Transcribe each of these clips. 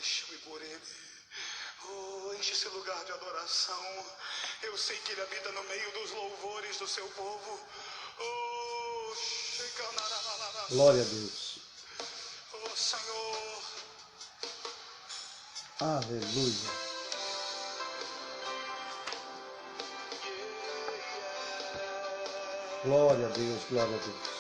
deixe-me por Ele. Oh, enche esse lugar de adoração. Eu sei que Ele habita no meio dos louvores do seu povo. Oh, glória a Deus. Oh, Senhor. Aleluia. Glória a Deus, glória a Deus.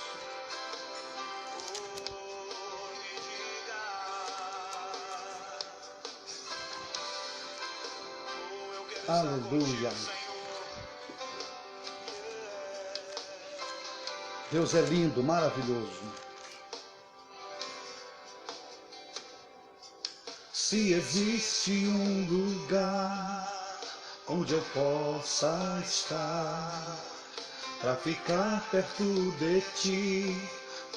Aleluia. Deus é lindo, maravilhoso. Se existe um lugar onde eu possa estar, para ficar perto de ti,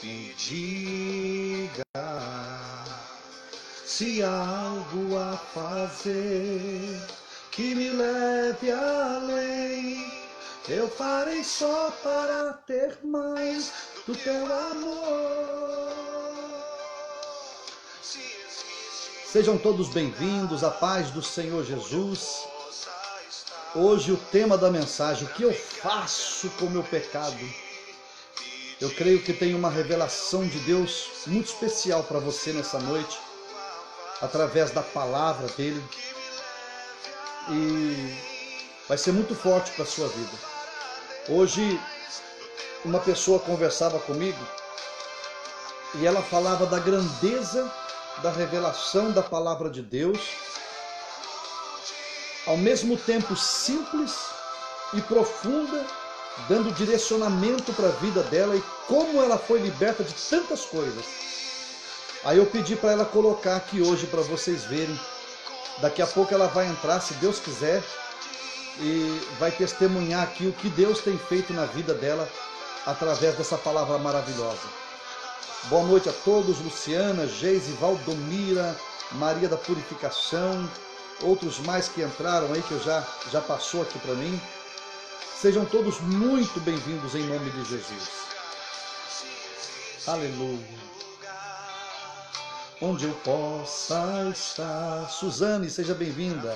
me diga se há algo a fazer que me leve além. Eu farei só para ter mais do teu amor. Sejam todos bem-vindos, a paz do Senhor Jesus. Hoje o tema da mensagem: o que eu faço com o meu pecado? Eu creio que tem uma revelação de Deus muito especial para você nessa noite, através da palavra dele, e vai ser muito forte para a sua vida. Hoje uma pessoa conversava comigo e ela falava da grandeza da revelação da palavra de Deus, ao mesmo tempo simples e profunda, dando direcionamento para a vida dela e como ela foi liberta de tantas coisas. Aí eu pedi para ela colocar aqui hoje para vocês verem. Daqui a pouco ela vai entrar, se Deus quiser, e vai testemunhar aqui o que Deus tem feito na vida dela através dessa palavra maravilhosa. Boa noite a todos, Luciana, Geise, Valdomira, Maria da Purificação, outros mais que entraram aí, que já passou aqui para mim. Sejam todos muito bem-vindos em nome de Jesus. Aleluia. Onde eu possa estar. Suzane, seja bem-vinda.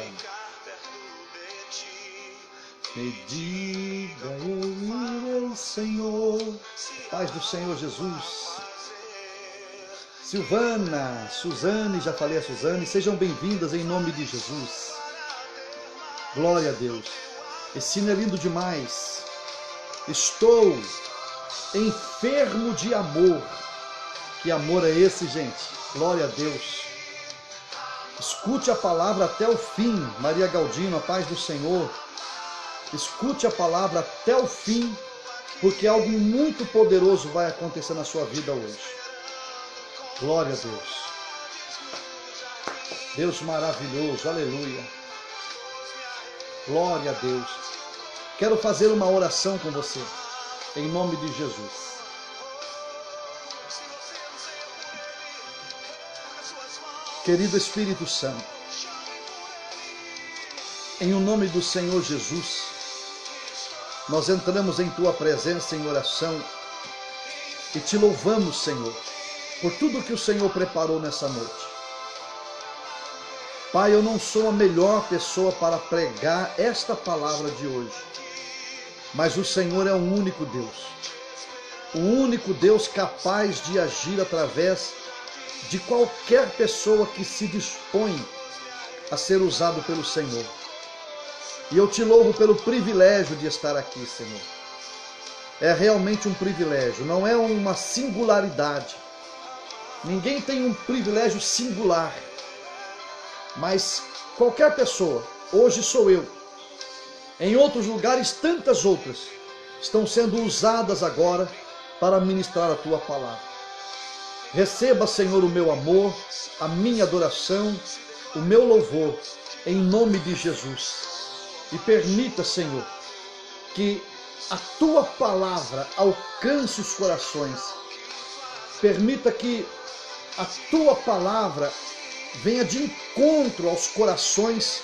Me diga, eu irei, Senhor. Paz do Senhor Jesus. Silvana, Suzane, já falei a Suzane, sejam bem-vindas em nome de Jesus. Glória a Deus. Esse hino é lindo demais. Estou enfermo de amor. Que amor é esse, gente? Glória a Deus. Escute a palavra até o fim. Maria Galdino, a paz do Senhor. Escute a palavra até o fim, porque algo muito poderoso vai acontecer na sua vida hoje. Glória a Deus. Deus maravilhoso, aleluia. Glória a Deus. Quero fazer uma oração com você, em nome de Jesus. Querido Espírito Santo, em o nome do Senhor Jesus, nós entramos em Tua presença em oração e Te louvamos, Senhor, por tudo que o Senhor preparou nessa noite. Pai, eu não sou a melhor pessoa para pregar esta palavra de hoje, mas o Senhor é o único Deus capaz de agir através de qualquer pessoa que se dispõe a ser usado pelo Senhor. E eu te louvo pelo privilégio de estar aqui, Senhor. É realmente um privilégio, não é uma singularidade. Ninguém tem um privilégio singular, mas qualquer pessoa, hoje sou eu, em outros lugares tantas outras, estão sendo usadas agora para ministrar a Tua palavra. Receba, Senhor, o meu amor, a minha adoração, o meu louvor, em nome de Jesus. E permita, Senhor, que a Tua palavra alcance os corações. Permita que a Tua palavra venha de encontro aos corações.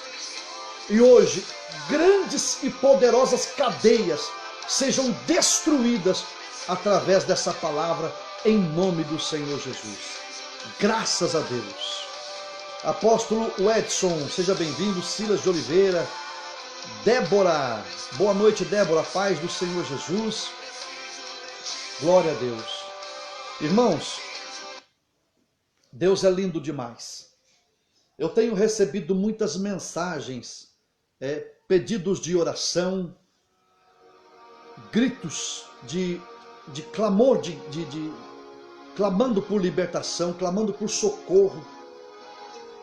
E hoje, grandes e poderosas cadeias sejam destruídas através dessa palavra, em nome do Senhor Jesus. Graças a Deus. Apóstolo Edson, seja bem-vindo. Silas de Oliveira, Débora, boa noite, Débora, paz do Senhor Jesus, glória a Deus. Irmãos, Deus é lindo demais. Eu tenho recebido muitas mensagens, pedidos de oração, gritos de clamor, clamando por libertação, clamando por socorro.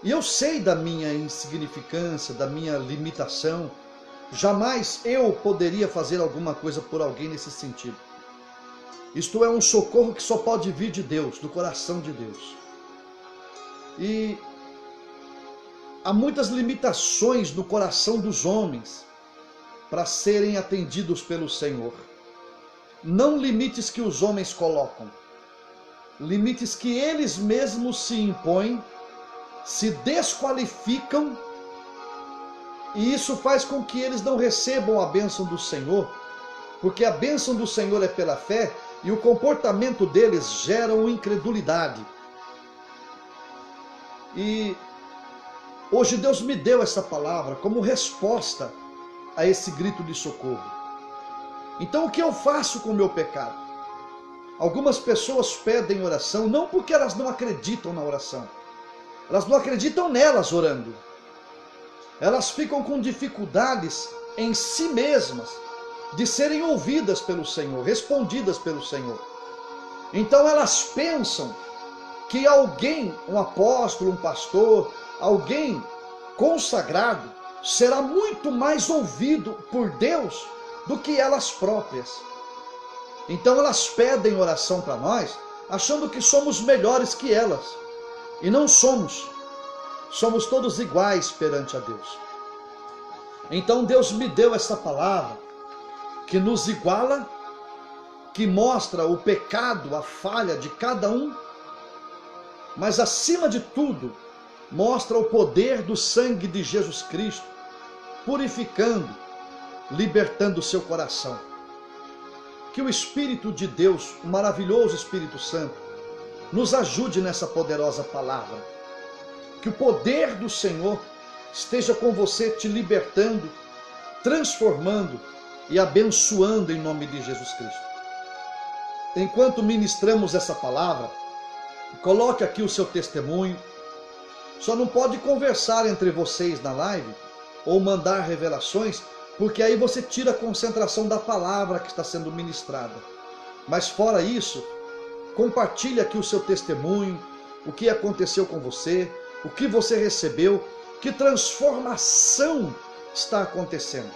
E eu sei da minha insignificância, da minha limitação. Jamais eu poderia fazer alguma coisa por alguém nesse sentido. Isto é um socorro que só pode vir de Deus, do coração de Deus. E há muitas limitações no coração dos homens para serem atendidos pelo Senhor. Não limites que os homens colocam, limites que eles mesmos se impõem, se desqualificam, e isso faz com que eles não recebam a bênção do Senhor, porque a bênção do Senhor é pela fé, e o comportamento deles gera incredulidade. E hoje Deus me deu essa palavra como resposta a esse grito de socorro. Então o que eu faço com o meu pecado? Algumas pessoas pedem oração, não porque elas não acreditam na oração, elas não acreditam nelas orando. Elas ficam com dificuldades em si mesmas de serem ouvidas pelo Senhor, respondidas pelo Senhor. Então elas pensam que alguém, um apóstolo, um pastor, alguém consagrado, será muito mais ouvido por Deus do que elas próprias. Então elas pedem oração para nós, achando que somos melhores que elas. E não somos. Somos todos iguais perante a Deus. Então Deus me deu essa palavra que nos iguala, que mostra o pecado, a falha de cada um, mas acima de tudo, mostra o poder do sangue de Jesus Cristo, purificando, libertando o seu coração. Que o Espírito de Deus, o maravilhoso Espírito Santo, nos ajude nessa poderosa palavra. Que o poder do Senhor esteja com você, te libertando, transformando e abençoando em nome de Jesus Cristo. Enquanto ministramos essa palavra, coloque aqui o seu testemunho. Só não pode conversar entre vocês na live ou mandar revelações, porque aí você tira a concentração da palavra que está sendo ministrada. Mas fora isso, compartilhe aqui o seu testemunho, o que aconteceu com você, o que você recebeu, que transformação está acontecendo.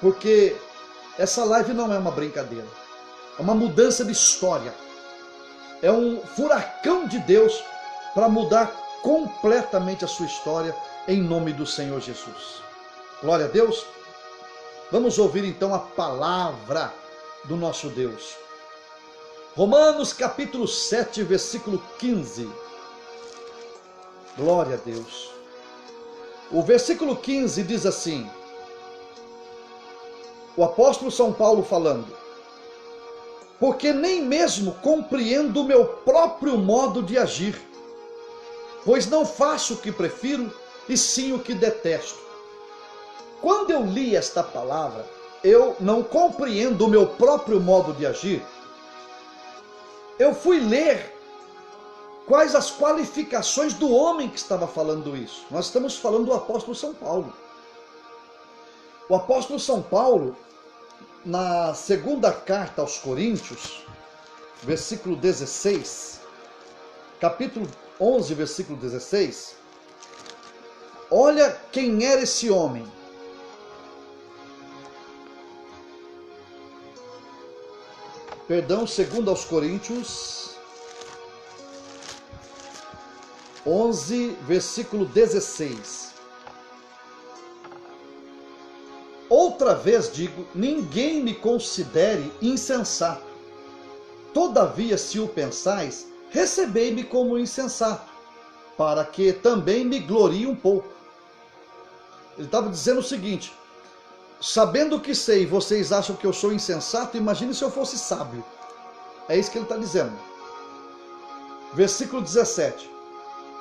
Porque essa live não é uma brincadeira, é uma mudança de história. É um furacão de Deus para mudar completamente a sua história em nome do Senhor Jesus. Glória a Deus. Vamos ouvir então a palavra do nosso Deus. Romanos capítulo 7, versículo 15. Glória a Deus. O versículo 15 diz assim, o apóstolo São Paulo falando: porque nem mesmo compreendo o meu próprio modo de agir, pois não faço o que prefiro, e sim o que detesto. Quando eu li esta palavra, eu não compreendo o meu próprio modo de agir. Eu fui ler quais as qualificações do homem que estava falando isso. Nós estamos falando do apóstolo São Paulo. O apóstolo São Paulo, na segunda carta aos Coríntios, versículo 16, capítulo 11, versículo 16, olha quem era esse homem. Perdão, segundo aos Coríntios 11, versículo 16. Outra vez digo, ninguém me considere insensato. Todavia, se o pensais, recebei-me como insensato, para que também me glorie um pouco. Ele estava dizendo o seguinte: sabendo que sei, vocês acham que eu sou insensato, imagine se eu fosse sábio. É isso que ele está dizendo. Versículo 17.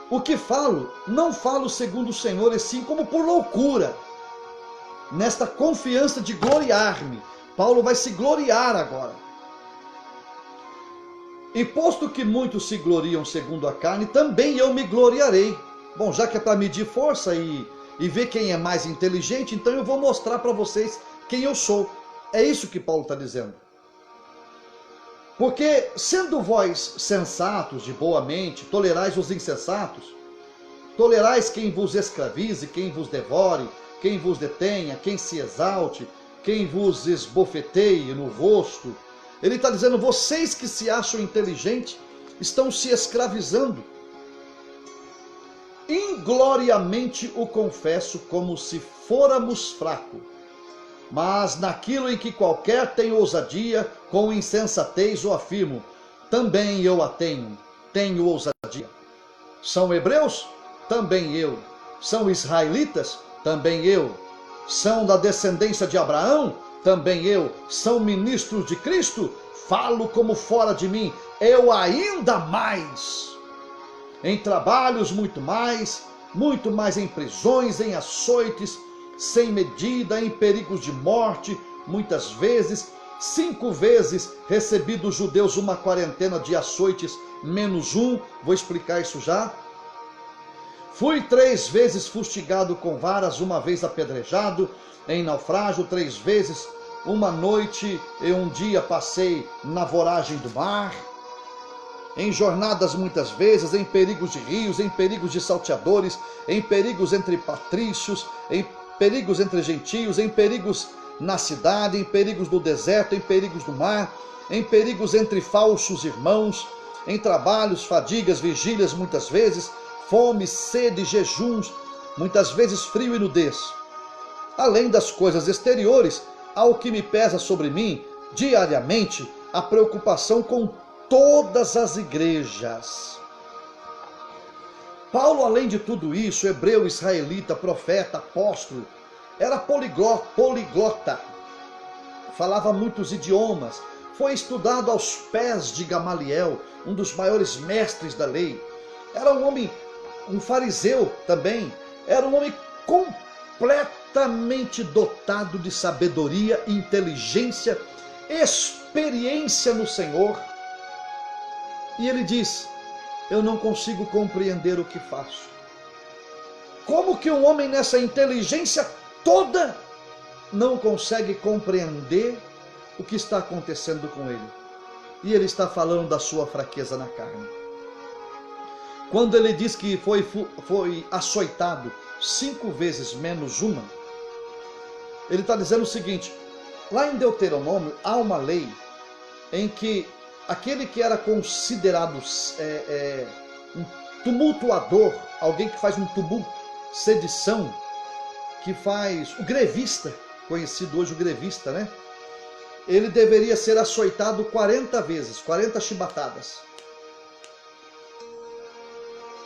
O que falo, não falo segundo o Senhor, e sim como por loucura, nesta confiança de gloriar-me. Paulo vai se gloriar agora. E posto que muitos se gloriam segundo a carne, também eu me gloriarei. Bom, já que é para medir força e ver quem é mais inteligente, então eu vou mostrar para vocês quem eu sou. É isso que Paulo está dizendo. Porque, sendo vós sensatos, de boa mente, tolerais os insensatos, tolerais quem vos escravize, quem vos devore, quem vos detenha, quem se exalte, quem vos esbofeteie no rosto. Ele está dizendo, vocês que se acham inteligentes, estão se escravizando. Ingloriamente o confesso, como se fôramos fracos. Mas naquilo em que qualquer tem ousadia, com insensatez o afirmo, também eu a tenho ousadia. São hebreus? Também eu. São israelitas? Também eu. São da descendência de Abraão? Também eu. São ministros de Cristo? Falo como fora de mim, eu ainda mais. Em trabalhos muito mais em prisões, em açoites, sem medida, em perigos de morte, muitas vezes, 5 vezes recebi dos judeus uma quarentena de açoites, menos um, vou explicar isso já. Fui 3 vezes fustigado com varas, 1 vez apedrejado, em naufrágio 3 vezes, 1 noite e 1 dia passei na voragem do mar. Em jornadas muitas vezes, em perigos de rios, em perigos de salteadores, em perigos entre patrícios, em perigos entre gentios, em perigos na cidade, em perigos do deserto, em perigos do mar, em perigos entre falsos irmãos, em trabalhos, fadigas, vigílias muitas vezes, fome, sede, jejuns, muitas vezes frio e nudez. Além das coisas exteriores, ao que me pesa sobre mim, diariamente, a preocupação com todas as igrejas. Paulo, além de tudo isso, hebreu, israelita, profeta, apóstolo, era poliglota, falava muitos idiomas, foi estudado aos pés de Gamaliel, um dos maiores mestres da lei. Era um homem, um fariseu também, era um homem completamente dotado de sabedoria, inteligência, experiência no Senhor. E ele diz, eu não consigo compreender o que faço. Como que um homem nessa inteligência toda não consegue compreender o que está acontecendo com ele? E ele está falando da sua fraqueza na carne. Quando ele diz que foi açoitado 5 vezes menos 1, ele está dizendo o seguinte, lá em Deuteronômio há uma lei em que aquele que era considerado um tumultuador, alguém que faz um tumulto, sedição, que faz o grevista, conhecido hoje o grevista, né? Ele deveria ser açoitado 40 vezes, 40 chibatadas.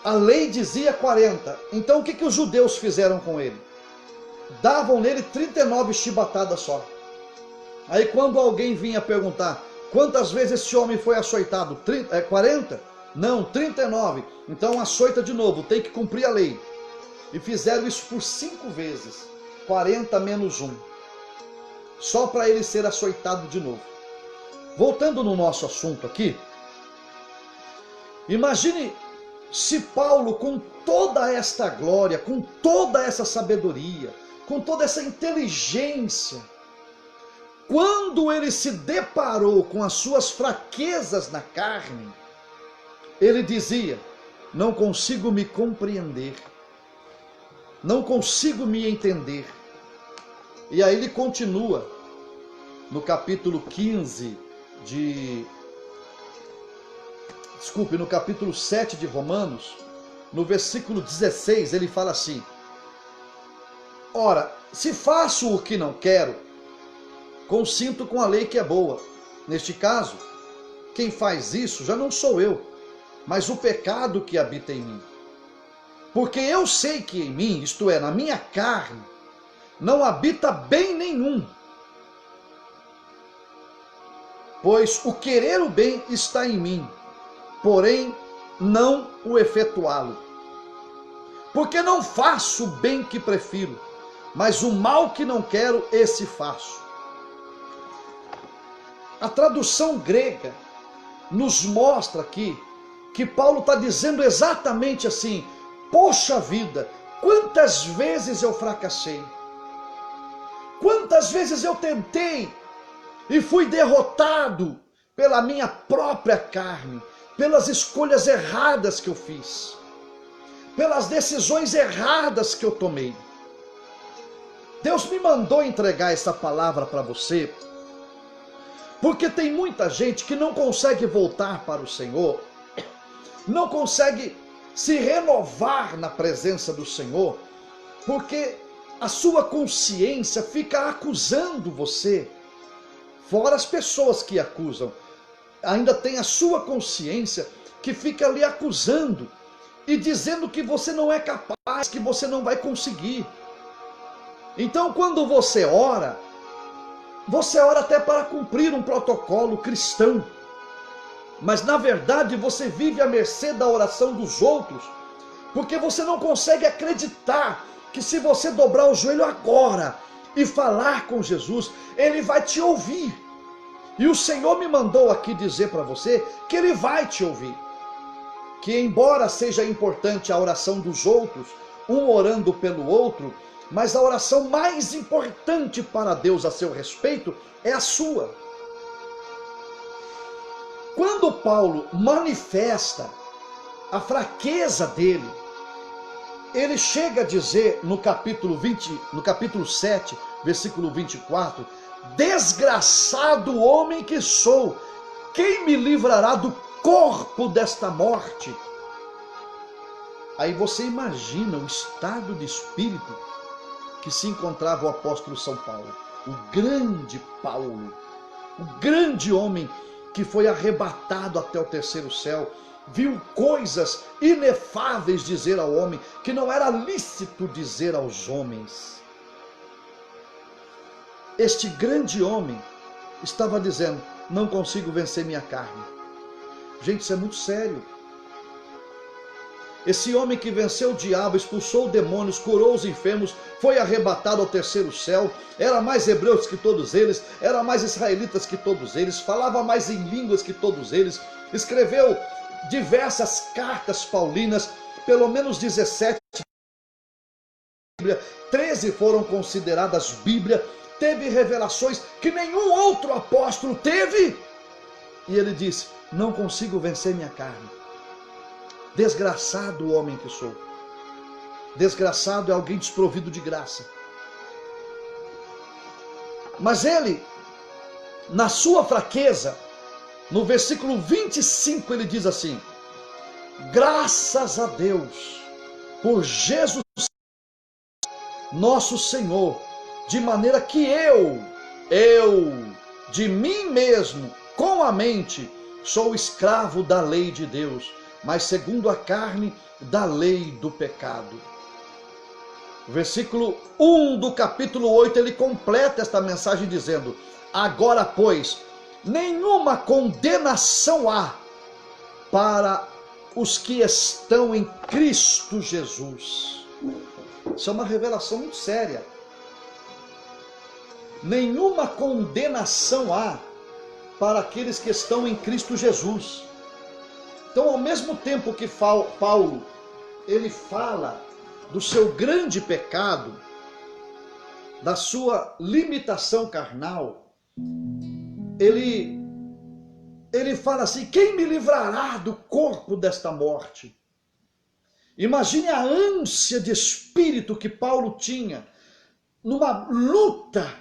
A lei dizia 40. Então o que os judeus fizeram com ele? Davam nele 39 chibatadas só. Aí quando alguém vinha perguntar, quantas vezes esse homem foi açoitado? 40? Não, 39. Então açoita de novo, tem que cumprir a lei. E fizeram isso por 5 vezes. 40 menos 1. Só para ele ser açoitado de novo. Voltando no nosso assunto aqui. Imagine se Paulo, com toda esta glória, com toda essa sabedoria, com toda essa inteligência, quando ele se deparou com as suas fraquezas na carne, ele dizia, não consigo me compreender, não consigo me entender. E aí ele continua, no capítulo 15 no capítulo 7 de Romanos, no versículo 16, ele fala assim, ora, se faço o que não quero, consinto com a lei que é boa. Neste caso, quem faz isso já não sou eu, mas o pecado que habita em mim. Porque eu sei que em mim, isto é, na minha carne, não habita bem nenhum. Pois o querer o bem está em mim, porém não o efetuá-lo. porque não faço o bem que prefiro, mas o mal que não quero, esse faço. A tradução grega nos mostra aqui que Paulo está dizendo exatamente assim: poxa vida, quantas vezes eu fracassei, quantas vezes eu tentei e fui derrotado pela minha própria carne, pelas escolhas erradas que eu fiz, pelas decisões erradas que eu tomei. Deus me mandou entregar essa palavra para você, porque tem muita gente que não consegue voltar para o Senhor, não consegue se renovar na presença do Senhor, porque a sua consciência fica acusando você. Fora as pessoas que acusam, ainda tem a sua consciência que fica lhe acusando e dizendo que você não é capaz, que você não vai conseguir. Então, quando você ora até para cumprir um protocolo cristão, mas na verdade você vive à mercê da oração dos outros, porque você não consegue acreditar que se você dobrar o joelho agora e falar com Jesus, Ele vai te ouvir. E o Senhor me mandou aqui dizer para você que Ele vai te ouvir. Que embora seja importante a oração dos outros, um orando pelo outro, mas a oração mais importante para Deus a seu respeito é a sua. Quando Paulo manifesta a fraqueza dele, ele chega a dizer no capítulo 7, versículo 24, desgraçado homem que sou, quem me livrará do corpo desta morte? Aí você imagina o estado de espírito que se encontrava o apóstolo São Paulo, o grande homem que foi arrebatado até o terceiro céu, viu coisas inefáveis dizer ao homem, que não era lícito dizer aos homens. Este grande homem estava dizendo, não consigo vencer minha carne. Gente, isso é muito sério. Esse homem que venceu o diabo, expulsou demônios, curou os enfermos, foi arrebatado ao terceiro céu, era mais hebreus que todos eles, era mais israelitas que todos eles, falava mais em línguas que todos eles, escreveu diversas cartas paulinas, pelo menos 17, 13 foram consideradas Bíblia, teve revelações que nenhum outro apóstolo teve, e ele disse, não consigo vencer minha carne. Desgraçado o homem que sou. Desgraçado é alguém desprovido de graça. Mas ele, na sua fraqueza, no versículo 25 ele diz assim, graças a Deus por Jesus nosso Senhor, de maneira que eu de mim mesmo, com a mente, sou escravo da lei de Deus, mas segundo a carne, da lei do pecado. O versículo 1 do capítulo 8, ele completa esta mensagem dizendo, agora, pois, nenhuma condenação há para os que estão em Cristo Jesus. Isso é uma revelação muito séria. Nenhuma condenação há para aqueles que estão em Cristo Jesus. Então, ao mesmo tempo que Paulo, ele fala do seu grande pecado, da sua limitação carnal, ele fala assim, quem me livrará do corpo desta morte? Imagine a ânsia de espírito que Paulo tinha, numa luta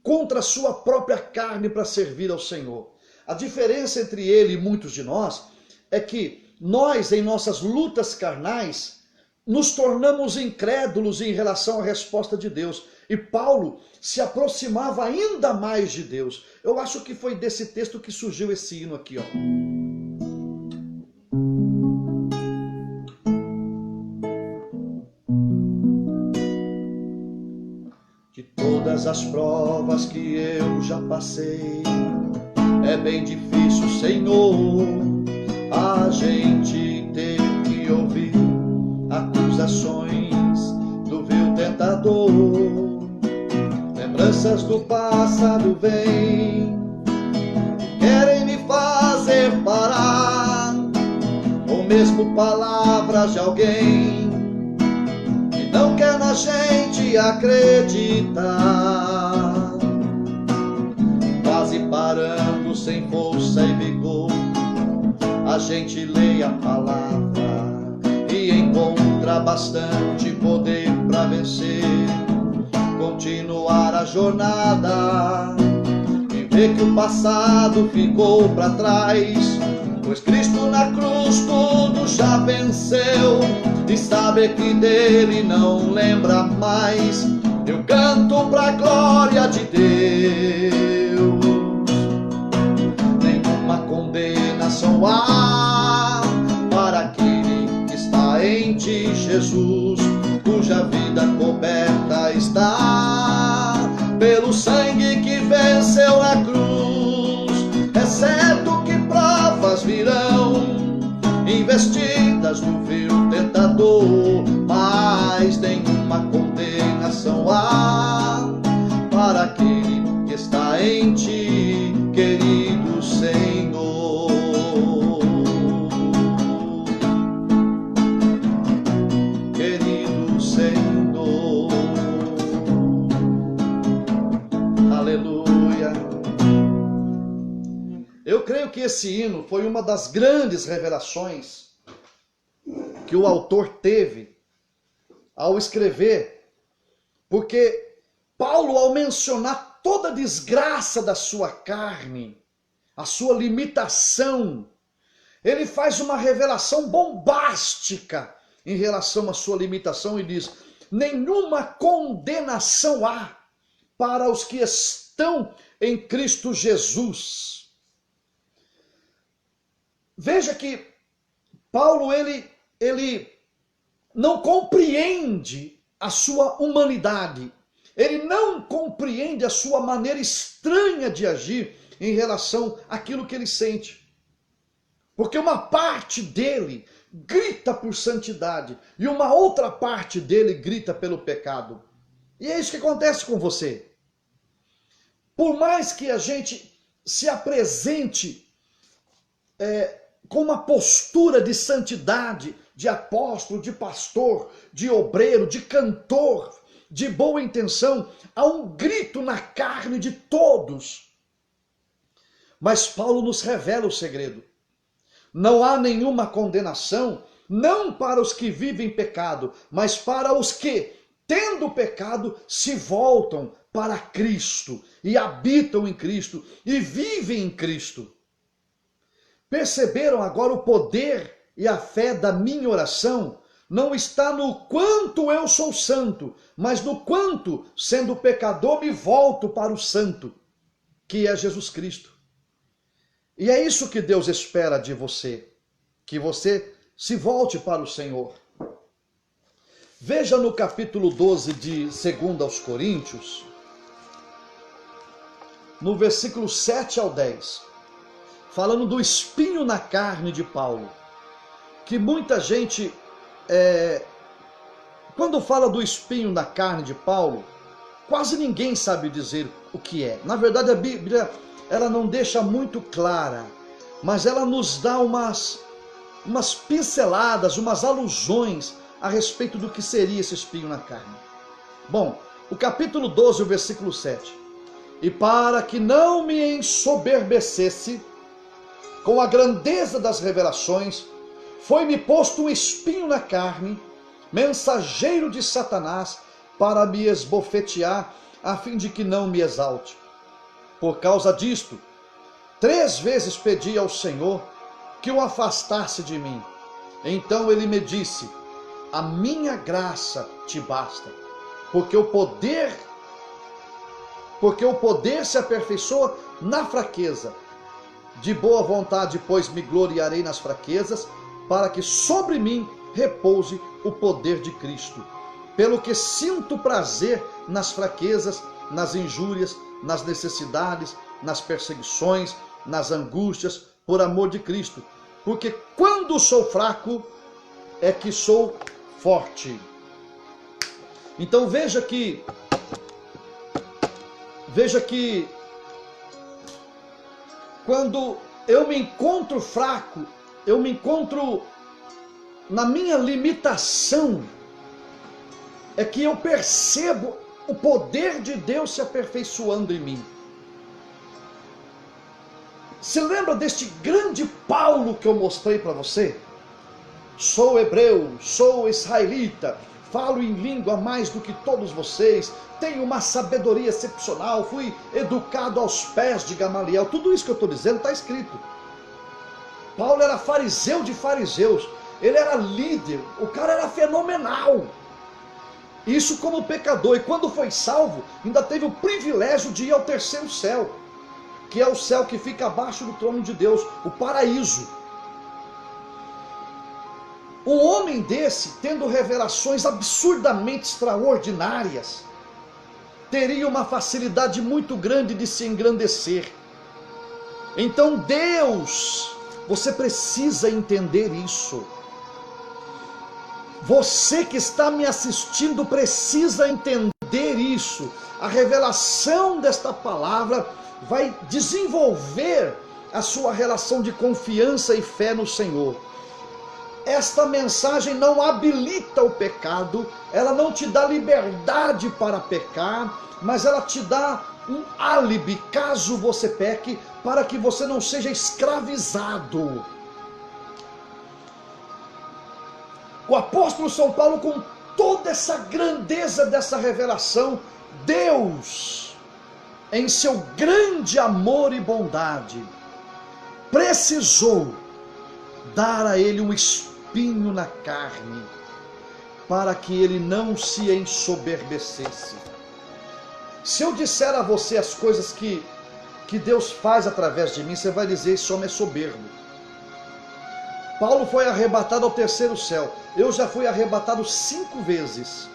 contra a sua própria carne para servir ao Senhor. A diferença entre ele e muitos de nós é que nós, em nossas lutas carnais, nos tornamos incrédulos em relação à resposta de Deus. E Paulo se aproximava ainda mais de Deus. Eu acho que foi desse texto que surgiu esse hino aqui, ó. De todas as provas que eu já passei, é bem difícil, Senhor, a gente ter que ouvir acusações acusações do vil tentador. Lembranças do passado vêm, querem me fazer parar, ou mesmo palavras de alguém que não quer na gente acreditar. Quase parando, sem força e vigor, a gente lê a palavra e encontra bastante poder para vencer, continuar a jornada e ver que o passado ficou para trás, pois Cristo na cruz tudo já venceu, e saber que dele não lembra mais. Eu canto pra glória de Deus, nenhuma condenação há para aquele que está em ti, Jesus, cuja vida coberta está pelo sangue que venceu na cruz. É certo que provas virão, investidas do vil tentador, mas nenhuma condenação há para aquele que está em ti, querido Senhor. Querido Senhor, aleluia. Eu creio que esse hino foi uma das grandes revelações que o autor teve ao escrever, porque Paulo, ao mencionar toda a desgraça da sua carne, a sua limitação, ele faz uma revelação bombástica em relação à sua limitação e diz: nenhuma condenação há para os que estão em Cristo Jesus. Veja que Paulo, ele não compreende a sua humanidade, ele não compreende a sua maneira estranha de agir em relação àquilo que ele sente. Porque uma parte dele grita por santidade e uma outra parte dele grita pelo pecado. E é isso que acontece com você. Por mais que a gente se apresente com uma postura de santidade, de apóstolo, de pastor, de obreiro, de cantor, de boa intenção, há um grito na carne de todos. Mas Paulo nos revela o segredo. Não há nenhuma condenação, não para os que vivem pecado, mas para os que, tendo pecado, se voltam para Cristo e habitam em Cristo e vivem em Cristo. Perceberam agora o poder e a fé da minha oração? Não está no quanto eu sou santo, mas no quanto, sendo pecador, me volto para o santo, que é Jesus Cristo. E é isso que Deus espera de você, que você se volte para o Senhor. Veja no capítulo 12 de 2 aos Coríntios, no versículo 7 ao 10, falando do espinho na carne de Paulo, que muita gente, quando fala do espinho na carne de Paulo, quase ninguém sabe dizer o que é. Na verdade, a Bíblia, ela não deixa muito clara, mas ela nos dá umas pinceladas, umas alusões a respeito do que seria esse espinho na carne. Bom, o capítulo 12, o versículo 7. E para que não me ensoberbecesse com a grandeza das revelações, foi-me posto um espinho na carne, mensageiro de Satanás, para me esbofetear, a fim de que não me exalte. Por causa disto, 3 vezes pedi ao Senhor que o afastasse de mim. Então ele me disse: a minha graça te basta, porque o poder se aperfeiçoa na fraqueza. De boa vontade, pois, me gloriarei nas fraquezas, para que sobre mim repouse o poder de Cristo. Pelo que sinto prazer nas fraquezas, nas injúrias, nas necessidades, nas perseguições, nas angústias, por amor de Cristo. Porque quando sou fraco, é que sou forte. Então veja que quando eu me encontro fraco, eu me encontro na minha limitação, é que eu percebo o poder de Deus se aperfeiçoando em mim. Se lembra deste grande Paulo que eu mostrei para você? Sou hebreu, sou israelita, falo em língua mais do que todos vocês, tenho uma sabedoria excepcional, fui educado aos pés de Gamaliel. Tudo isso que eu estou dizendo está escrito. Paulo era fariseu de fariseus, ele era líder, o cara era fenomenal. Isso como pecador, e quando foi salvo, ainda teve o privilégio de ir ao terceiro céu, que é o céu que fica abaixo do trono de Deus, o paraíso. Um homem desse, tendo revelações absurdamente extraordinárias, teria uma facilidade muito grande de se engrandecer. Então Deus, você precisa entender isso. Você que está me assistindo precisa entender isso. A revelação desta palavra vai desenvolver a sua relação de confiança e fé no Senhor. Esta mensagem não habilita o pecado, ela não te dá liberdade para pecar, mas ela te dá um álibi, caso você peque, para que você não seja escravizado. O apóstolo São Paulo, com toda essa grandeza dessa revelação, Deus, em seu grande amor e bondade, precisou dar a ele um espinho na carne, para que ele não se ensoberbecesse. Se eu disser a você as coisas que Deus faz através de mim, você vai dizer: esse homem é soberbo. Paulo foi arrebatado ao terceiro céu. Eu já fui arrebatado 5 vezes.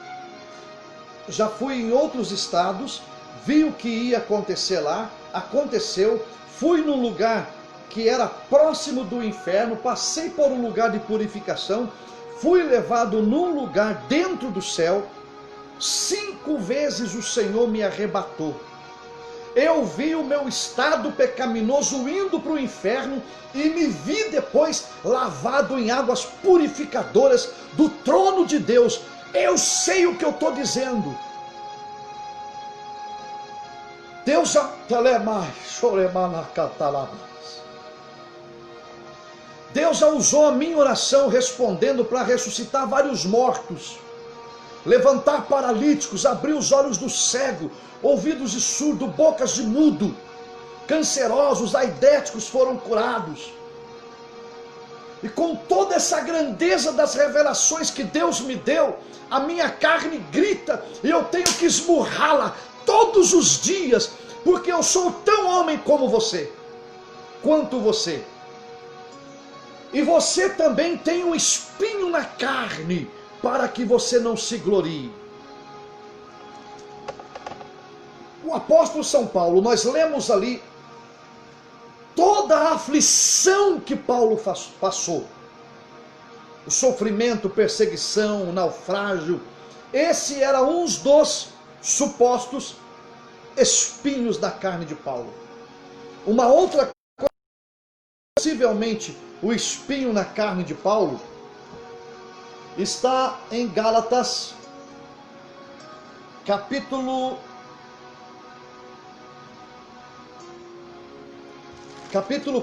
Já fui em outros estados, vi o que ia acontecer lá, aconteceu, fui num lugar que era próximo do inferno, passei por um lugar de purificação, fui levado num lugar dentro do céu. 5 vezes o Senhor me arrebatou. Eu vi o meu estado pecaminoso indo para o inferno e me vi depois lavado em águas purificadoras do trono de Deus. Eu sei o que eu estou dizendo. Deus já Deus já usou a minha oração respondendo para ressuscitar vários mortos, levantar paralíticos, abrir os olhos do cego, ouvidos de surdo, bocas de mudo, cancerosos, aidéticos foram curados. E com toda essa grandeza das revelações que Deus me deu, a minha carne grita e eu tenho que esmurrá-la todos os dias, porque eu sou tão homem como você, quanto você. E você também tem um espinho na carne, para que você não se glorie. O apóstolo São Paulo, nós lemos ali toda a aflição que Paulo passou. O sofrimento, perseguição, o naufrágio. Esse era um dos supostos espinhos da carne de Paulo. Uma outra coisa, possivelmente o espinho na carne de Paulo, está em Gálatas, capítulo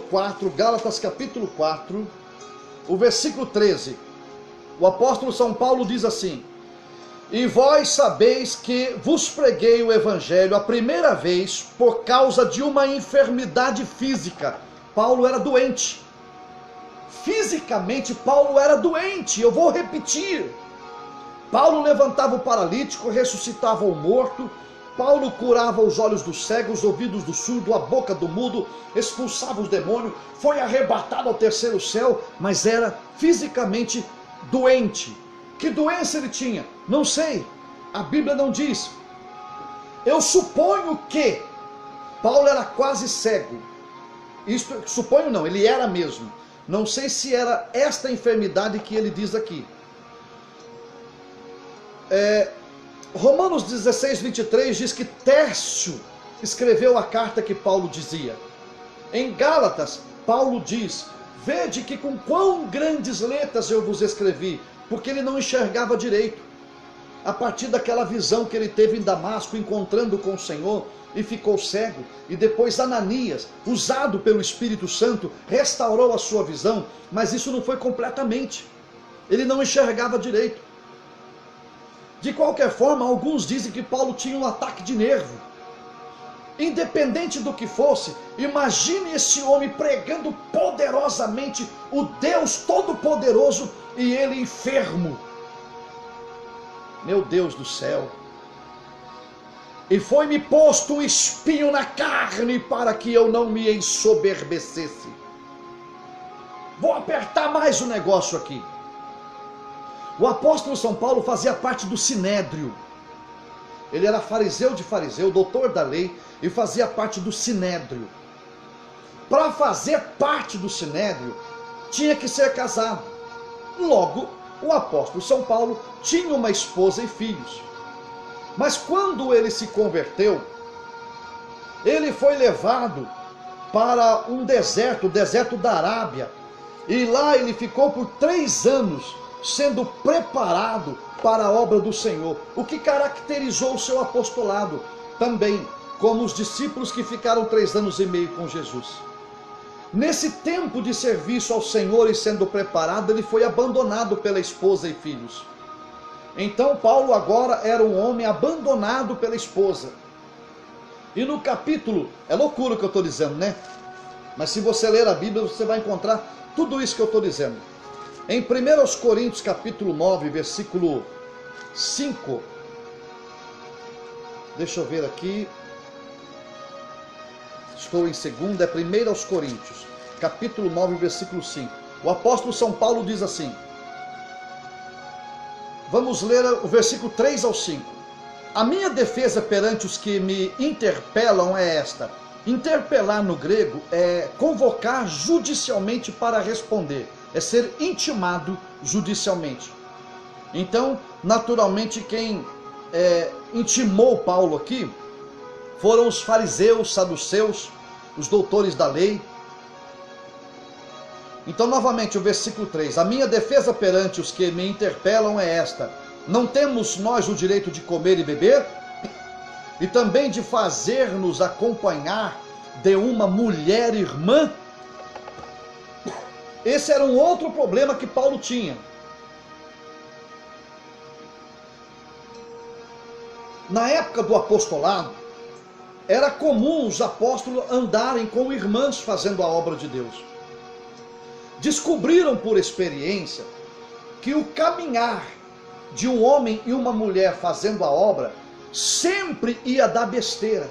4, Gálatas capítulo 4, o versículo 13. O apóstolo São Paulo diz assim: e vós sabeis que vos preguei o evangelho a primeira vez por causa de uma enfermidade física. Paulo era doente. Fisicamente, Paulo era doente. Eu vou repetir. Paulo levantava o paralítico, ressuscitava o morto. Paulo curava os olhos do cego, os ouvidos do surdo, a boca do mudo, expulsava os demônios, foi arrebatado ao terceiro céu, mas era fisicamente doente. Que doença ele tinha? Não sei. A Bíblia não diz. Eu suponho que Paulo era quase cego. Isto, suponho não, ele era mesmo. Não sei se era esta enfermidade que ele diz aqui. Romanos 16, 23 diz que Tércio escreveu a carta que Paulo dizia. Em Gálatas, Paulo diz: vede que com quão grandes letras eu vos escrevi, porque ele não enxergava direito. A partir daquela visão que ele teve em Damasco, encontrando com o Senhor, e ficou cego. E depois Ananias, usado pelo Espírito Santo, restaurou a sua visão, mas isso não foi completamente. Ele não enxergava direito. De qualquer forma, alguns dizem que Paulo tinha um ataque de nervo. Independente do que fosse, imagine esse homem pregando poderosamente o Deus Todo-Poderoso e ele enfermo. Meu Deus do céu. E foi-me posto um espinho na carne para que eu não me ensoberbecesse. Vou apertar mais o negócio aqui. O apóstolo São Paulo fazia parte do Sinédrio. Ele era fariseu de fariseu, doutor da lei, e fazia parte do Sinédrio. Para fazer parte do Sinédrio, tinha que ser casado. Logo, o apóstolo São Paulo tinha uma esposa e filhos. Mas quando ele se converteu, ele foi levado para um deserto, o deserto da Arábia. E lá ele ficou por 3 anos, sendo preparado para a obra do Senhor. O que caracterizou o seu apostolado também, como os discípulos que ficaram 3 anos e meio com Jesus. Nesse tempo de serviço ao Senhor e sendo preparado, ele foi abandonado pela esposa e filhos. Então Paulo agora era um homem abandonado pela esposa. E no capítulo, é loucura o que eu estou dizendo, né? Mas se você ler a Bíblia, você vai encontrar tudo isso que eu estou dizendo. Em 1 Coríntios capítulo 9, versículo 5, deixa eu ver aqui, estou em 2, é 1 Coríntios, capítulo 9, versículo 5. O apóstolo São Paulo diz assim, vamos ler o versículo 3 ao 5. A minha defesa perante os que me interpelam é esta. Interpelar no grego é convocar judicialmente para responder. É ser intimado judicialmente. Então, naturalmente, quem intimou Paulo aqui foram os fariseus, saduceus, os doutores da lei. Então, novamente, o versículo 3. A minha defesa perante os que me interpelam é esta. Não temos nós o direito de comer e beber? E também de fazer-nos acompanhar de uma mulher irmã? Esse era um outro problema que Paulo tinha. Na época do apostolado, era comum os apóstolos andarem com irmãs fazendo a obra de Deus. Descobriram por experiência que o caminhar de um homem e uma mulher fazendo a obra sempre ia dar besteira,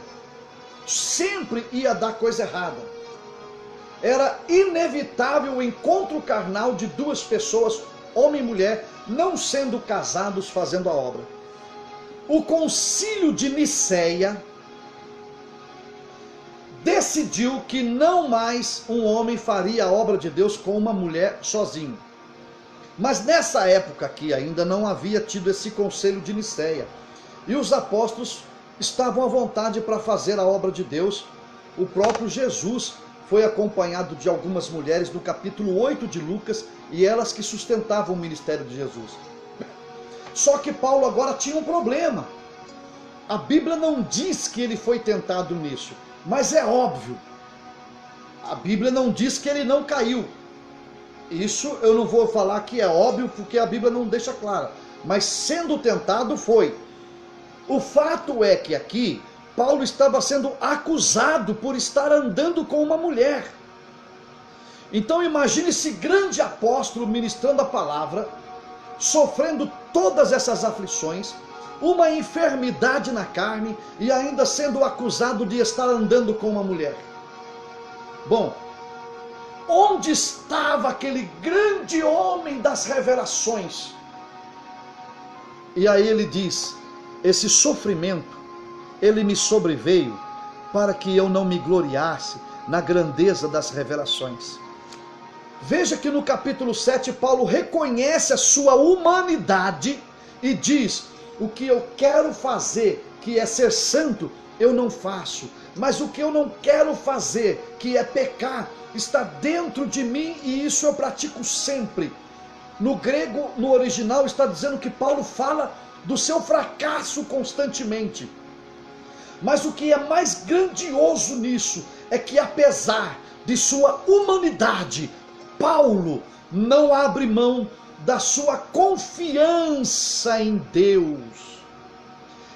sempre ia dar coisa errada. Era inevitável o encontro carnal de 2 pessoas, homem e mulher, não sendo casados fazendo a obra. O concílio de Niceia decidiu que não mais um homem faria a obra de Deus com uma mulher sozinho. Mas nessa época aqui ainda não havia tido esse concílio de Niceia. E os apóstolos estavam à vontade para fazer a obra de Deus. O próprio Jesus foi acompanhado de algumas mulheres no capítulo 8 de Lucas, e elas que sustentavam o ministério de Jesus. Só que Paulo agora tinha um problema. A Bíblia não diz que ele foi tentado nisso, mas é óbvio. A Bíblia não diz que ele não caiu. Isso eu não vou falar que é óbvio, porque a Bíblia não deixa claro. Mas sendo tentado foi. O fato é que aqui Paulo estava sendo acusado por estar andando com uma mulher. Então imagine esse grande apóstolo ministrando a palavra, sofrendo todas essas aflições, uma enfermidade na carne e ainda sendo acusado de estar andando com uma mulher. Bom, onde estava aquele grande homem das revelações? E aí ele diz, esse sofrimento, ele me sobreveio para que eu não me gloriasse na grandeza das revelações. Veja que no capítulo 7, Paulo reconhece a sua humanidade e diz O que eu quero fazer, que é ser santo, eu não faço. Mas o que eu não quero fazer, que é pecar, está dentro de mim e isso eu pratico sempre. No grego, no original, está dizendo que Paulo fala do seu fracasso constantemente. Mas o que é mais grandioso nisso é que, apesar de sua humanidade, Paulo não abre mão da sua confiança em Deus.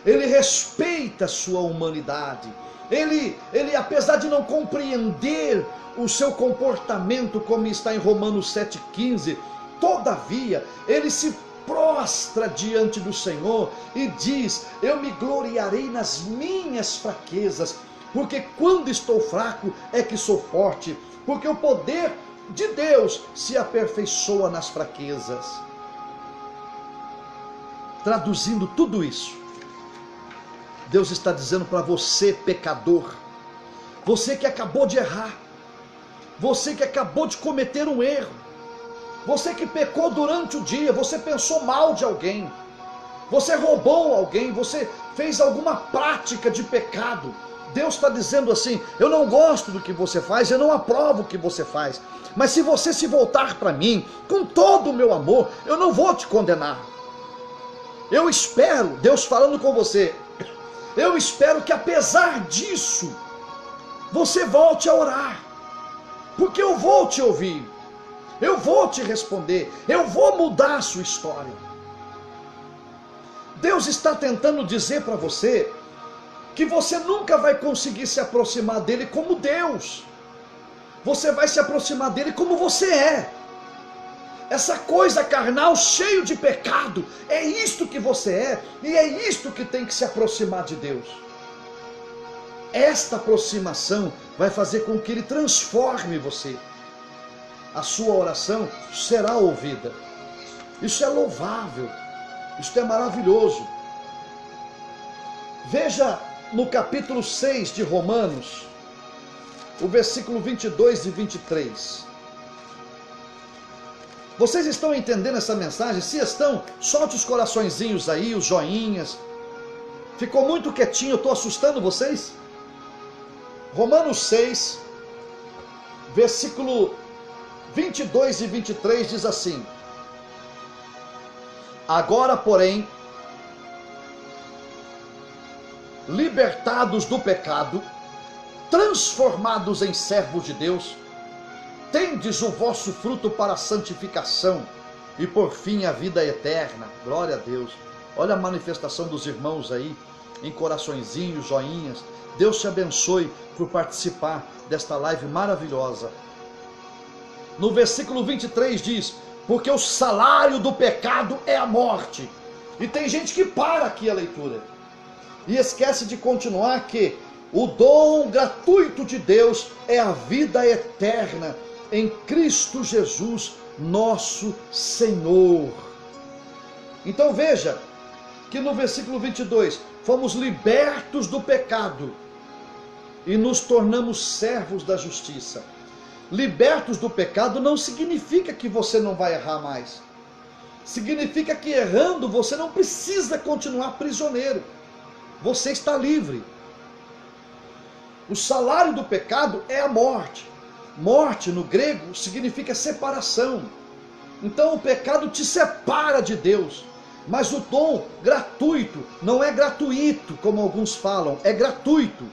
Ele respeita a sua humanidade. Ele, apesar de não compreender o seu comportamento, como está em Romanos 7,15, todavia, ele se prostra diante do Senhor e diz: eu me gloriarei nas minhas fraquezas, porque quando estou fraco é que sou forte, porque o poder de Deus se aperfeiçoa nas fraquezas. Traduzindo tudo isso, Deus está dizendo para você, pecador, você que acabou de errar, você que acabou de cometer um erro, você que pecou durante o dia, você pensou mal de alguém, você roubou alguém, você fez alguma prática de pecado. Deus está dizendo assim: eu não gosto do que você faz, eu não aprovo o que você faz, mas se você se voltar para mim, com todo o meu amor, eu não vou te condenar. Eu espero, Deus falando com você, eu espero que apesar disso, você volte a orar, porque eu vou te ouvir, eu vou te responder, eu vou mudar a sua história. Deus está tentando dizer para você que você nunca vai conseguir se aproximar dele como Deus. Você vai se aproximar dele como você é. Essa coisa carnal, cheio de pecado, é isto que você é, e é isto que tem que se aproximar de Deus. Esta aproximação vai fazer com que ele transforme você. A sua oração será ouvida. Isso é louvável, isso é maravilhoso. Veja no capítulo 6 de Romanos, o versículo 22 e 23. Vocês estão entendendo essa mensagem? Se estão, solte os coraçõezinhos aí, os joinhas. Ficou muito quietinho, eu estou assustando vocês? Romanos 6, versículo 22 e 23 diz assim: agora, porém, libertados do pecado, transformados em servos de Deus, tendes o vosso fruto para a santificação e por fim a vida eterna. Glória a Deus. Olha a manifestação dos irmãos aí, em coraçõezinhos, joinhas. Deus te abençoe por participar desta live maravilhosa. No versículo 23 diz: porque o salário do pecado é a morte. E tem gente que para aqui a leitura e esquece de continuar que o dom gratuito de Deus é a vida eterna em Cristo Jesus, nosso Senhor. Então veja que no versículo 22, fomos libertos do pecado e nos tornamos servos da justiça. Libertos do pecado não significa que você não vai errar mais. Significa que errando você não precisa continuar prisioneiro. Você está livre. O salário do pecado é a morte. Morte no grego significa separação. Então o pecado te separa de Deus. Mas o dom gratuito não é gratuito, como alguns falam, é gratuito.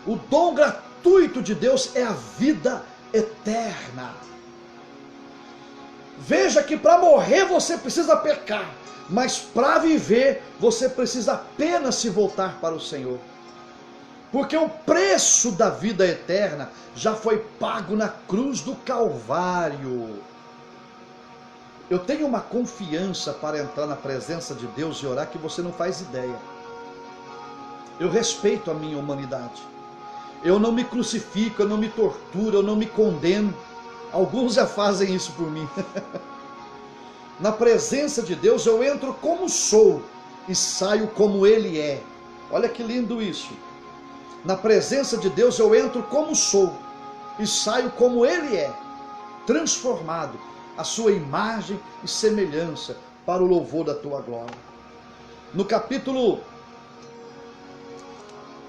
O dom gratuito de Deus é a vida eterna. Veja que para morrer você precisa pecar, mas para viver você precisa apenas se voltar para o Senhor. Porque o preço da vida eterna já foi pago na cruz do Calvário. Eu tenho uma confiança para entrar na presença de Deus e orar que você não faz ideia. Eu respeito a minha humanidade. Eu não me crucifico, eu não me torturo, eu não me condeno. Alguns já fazem isso por mim. Na presença de Deus eu entro como sou e saio como Ele é. Olha que lindo isso. Na presença de Deus eu entro como sou e saio como Ele é, transformado à sua imagem e semelhança para o louvor da tua glória. no capítulo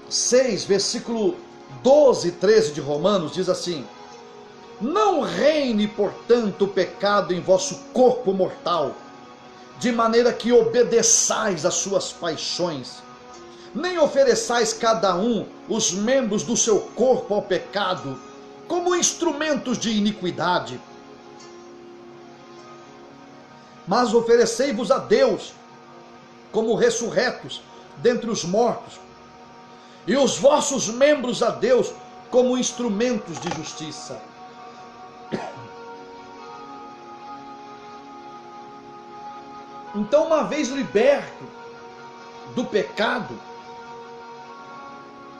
6, versículo 12 e 13 de Romanos, diz assim: não reine, portanto, o pecado em vosso corpo mortal, de maneira que obedeçais às suas paixões, nem ofereçais cada um os membros do seu corpo ao pecado, como instrumentos de iniquidade, mas oferecei-vos a Deus, como ressurretos dentre os mortos, e os vossos membros a Deus, como instrumentos de justiça. Então, uma vez liberto do pecado,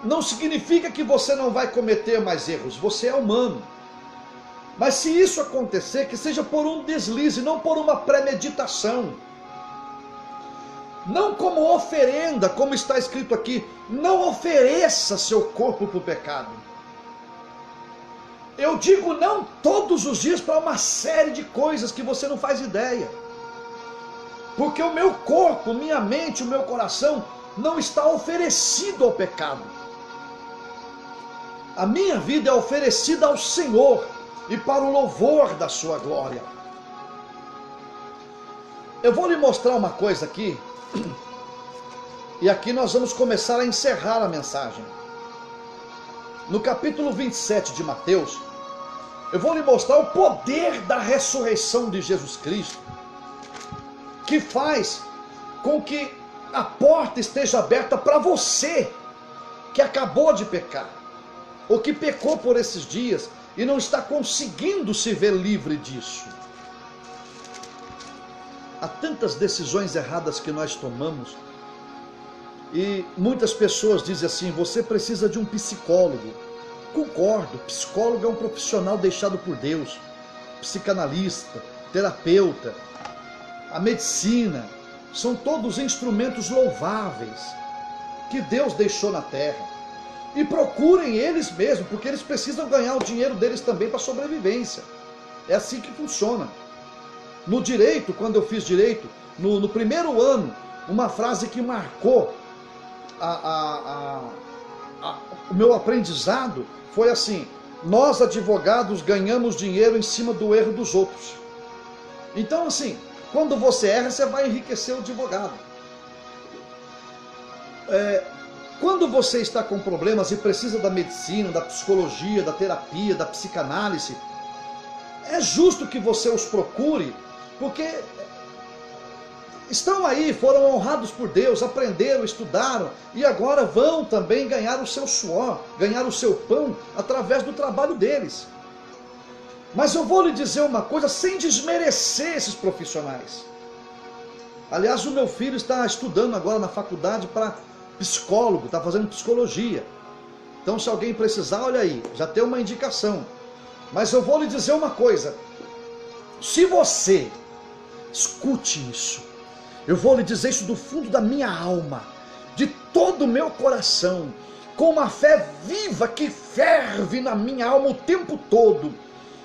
não significa que você não vai cometer mais erros, você é humano. Mas se isso acontecer, que seja por um deslize, não por uma premeditação. Não como oferenda, como está escrito aqui, não ofereça seu corpo para o pecado. Eu digo não todos os dias para uma série de coisas que você não faz ideia. Porque o meu corpo, minha mente, o meu coração não está oferecido ao pecado. A minha vida é oferecida ao Senhor e para o louvor da sua glória. Eu vou lhe mostrar uma coisa aqui, e aqui nós vamos começar a encerrar a mensagem. No capítulo 27 de Mateus, eu vou lhe mostrar o poder da ressurreição de Jesus Cristo, que faz com que a porta esteja aberta para você que acabou de pecar, ou que pecou por esses dias e não está conseguindo se ver livre disso. Há tantas decisões erradas que nós tomamos, e muitas pessoas dizem assim: você precisa de um psicólogo. Concordo, psicólogo é um profissional deixado por Deus, psicanalista, terapeuta, a medicina, são todos instrumentos louváveis que Deus deixou na terra. E procurem eles mesmos, porque eles precisam ganhar o dinheiro deles também para sobrevivência. É assim que funciona. No direito, quando eu fiz direito, no primeiro ano, uma frase que marcou o meu aprendizado foi assim: nós advogados ganhamos dinheiro em cima do erro dos outros. Então assim, quando você erra, você vai enriquecer o advogado. Quando você está com problemas e precisa da medicina, da psicologia, da terapia, da psicanálise, é justo que você os procure, porque estão aí, foram honrados por Deus, aprenderam, estudaram e agora vão também ganhar o seu suor, ganhar o seu pão através do trabalho deles. Mas eu vou lhe dizer uma coisa sem desmerecer esses profissionais. Aliás, o meu filho está estudando agora na faculdade para psicólogo, está fazendo psicologia. Então, se alguém precisar, olha aí, já tem uma indicação. Mas eu vou lhe dizer uma coisa: se você, escute isso, eu vou lhe dizer isso do fundo da minha alma, de todo o meu coração, com uma fé viva que ferve na minha alma o tempo todo.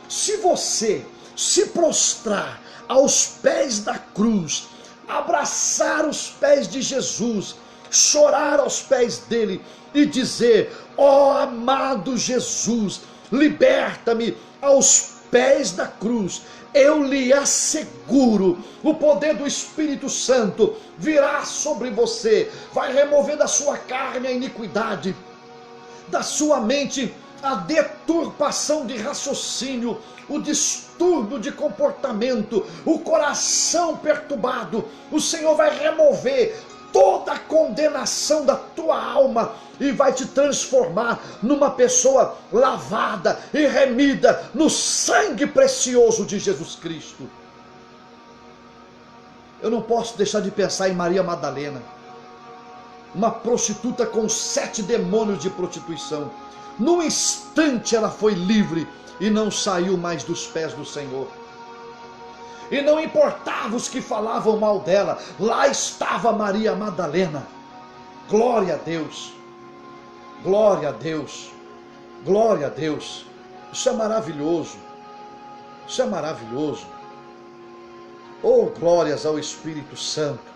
Se você se prostrar aos pés da cruz, abraçar os pés de Jesus, chorar aos pés dele e dizer: ó amado Jesus, liberta-me, aos pés da cruz, eu lhe asseguro, o poder do Espírito Santo virá sobre você, vai remover da sua carne a iniquidade, da sua mente a deturpação de raciocínio, o distúrbio de comportamento, o coração perturbado. O Senhor vai remover toda a condenação da tua alma e vai te transformar numa pessoa lavada e remida no sangue precioso de Jesus Cristo. Eu não posso deixar de pensar em Maria Madalena, uma prostituta com 7 demônios de prostituição. Num instante ela foi livre e não saiu mais dos pés do Senhor. E não importava os que falavam mal dela, lá estava Maria Madalena. Glória a Deus, glória a Deus, glória a Deus. Isso é maravilhoso, isso é maravilhoso. Oh, glórias ao Espírito Santo.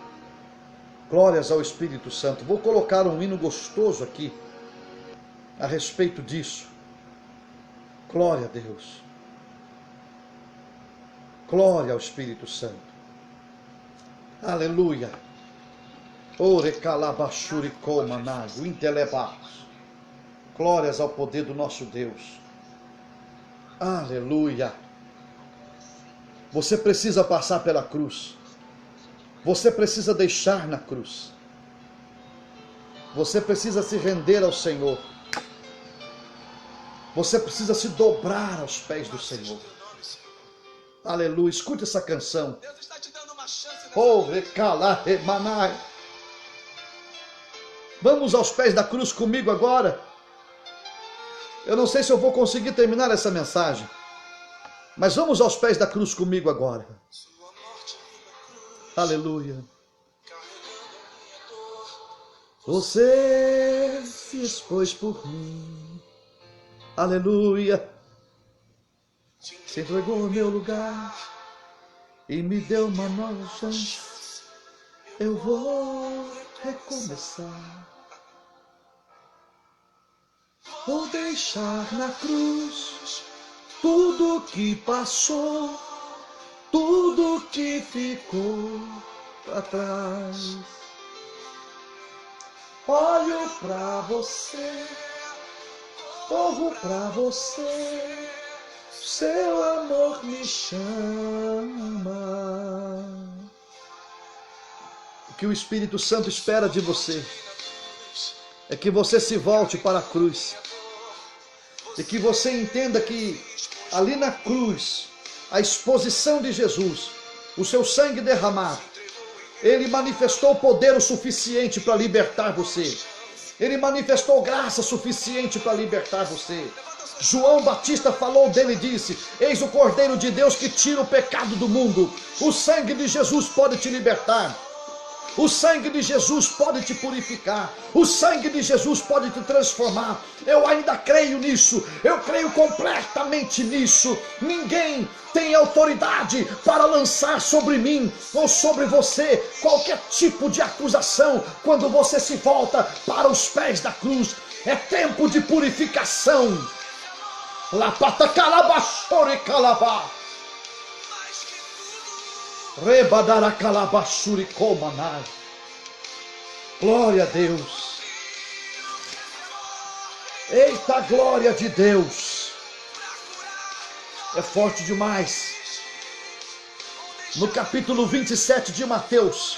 Glórias ao Espírito Santo. Vou colocar um hino gostoso aqui a respeito disso. Glória a Deus. Glória ao Espírito Santo. Aleluia. Ore calabashuri comanago, intelebas. Glórias ao poder do nosso Deus. Aleluia. Você precisa passar pela cruz. Você precisa deixar na cruz. Você precisa se render ao Senhor. Você precisa se dobrar aos pés do Senhor. Aleluia. Escute essa canção. Deus está te dando uma chance. Vamos aos pés da cruz comigo agora. Eu não sei se eu vou conseguir terminar essa mensagem, mas vamos aos pés da cruz comigo agora. Aleluia. Você se expôs por mim. Aleluia. Se entregou no meu lugar e me deu uma nova chance. Eu vou recomeçar. Vou deixar na cruz tudo que passou, tudo que ficou para trás. Olho para você, corro para você, seu amor me chama. O que o Espírito Santo espera de você é que você se volte para a cruz. E que você entenda que ali na cruz, a exposição de Jesus, o seu sangue derramado, ele manifestou poder o suficiente para libertar você. Ele manifestou graça suficiente para libertar você. João Batista falou dele e disse: eis o Cordeiro de Deus que tira o pecado do mundo. O sangue de Jesus pode te libertar. O sangue de Jesus pode te purificar. O sangue de Jesus pode te transformar. Eu ainda creio nisso. Eu creio completamente nisso. Ninguém tem autoridade para lançar sobre mim ou sobre você qualquer tipo de acusação quando você se volta para os pés da cruz. É tempo de purificação. Lapata calabashore calabá. Rebadara calabashuri comanai. Glória a Deus. Eita, glória de Deus. É forte demais. No capítulo 27 de Mateus,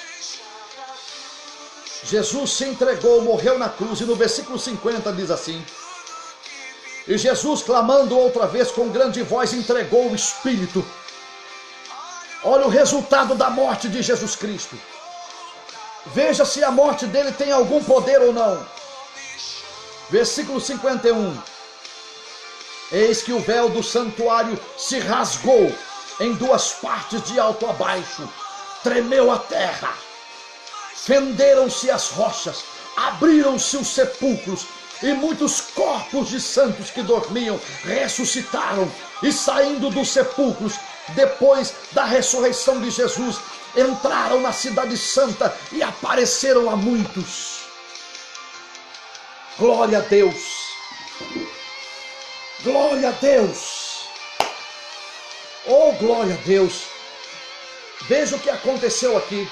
Jesus se entregou, morreu na cruz, e no versículo 50 diz assim: e Jesus, clamando outra vez com grande voz, entregou o Espírito. Olha o resultado da morte de Jesus Cristo. Veja se a morte dele tem algum poder ou não. Versículo 51. Eis que o véu do santuário se rasgou em duas partes de alto a baixo. Tremeu a terra. Fenderam-se as rochas. Abriram-se os sepulcros. E muitos corpos de santos que dormiam ressuscitaram. E saindo dos sepulcros, depois da ressurreição de Jesus, entraram na cidade santa e apareceram a muitos. Glória a Deus. Glória a Deus. Oh, glória a Deus. Veja o que aconteceu aqui.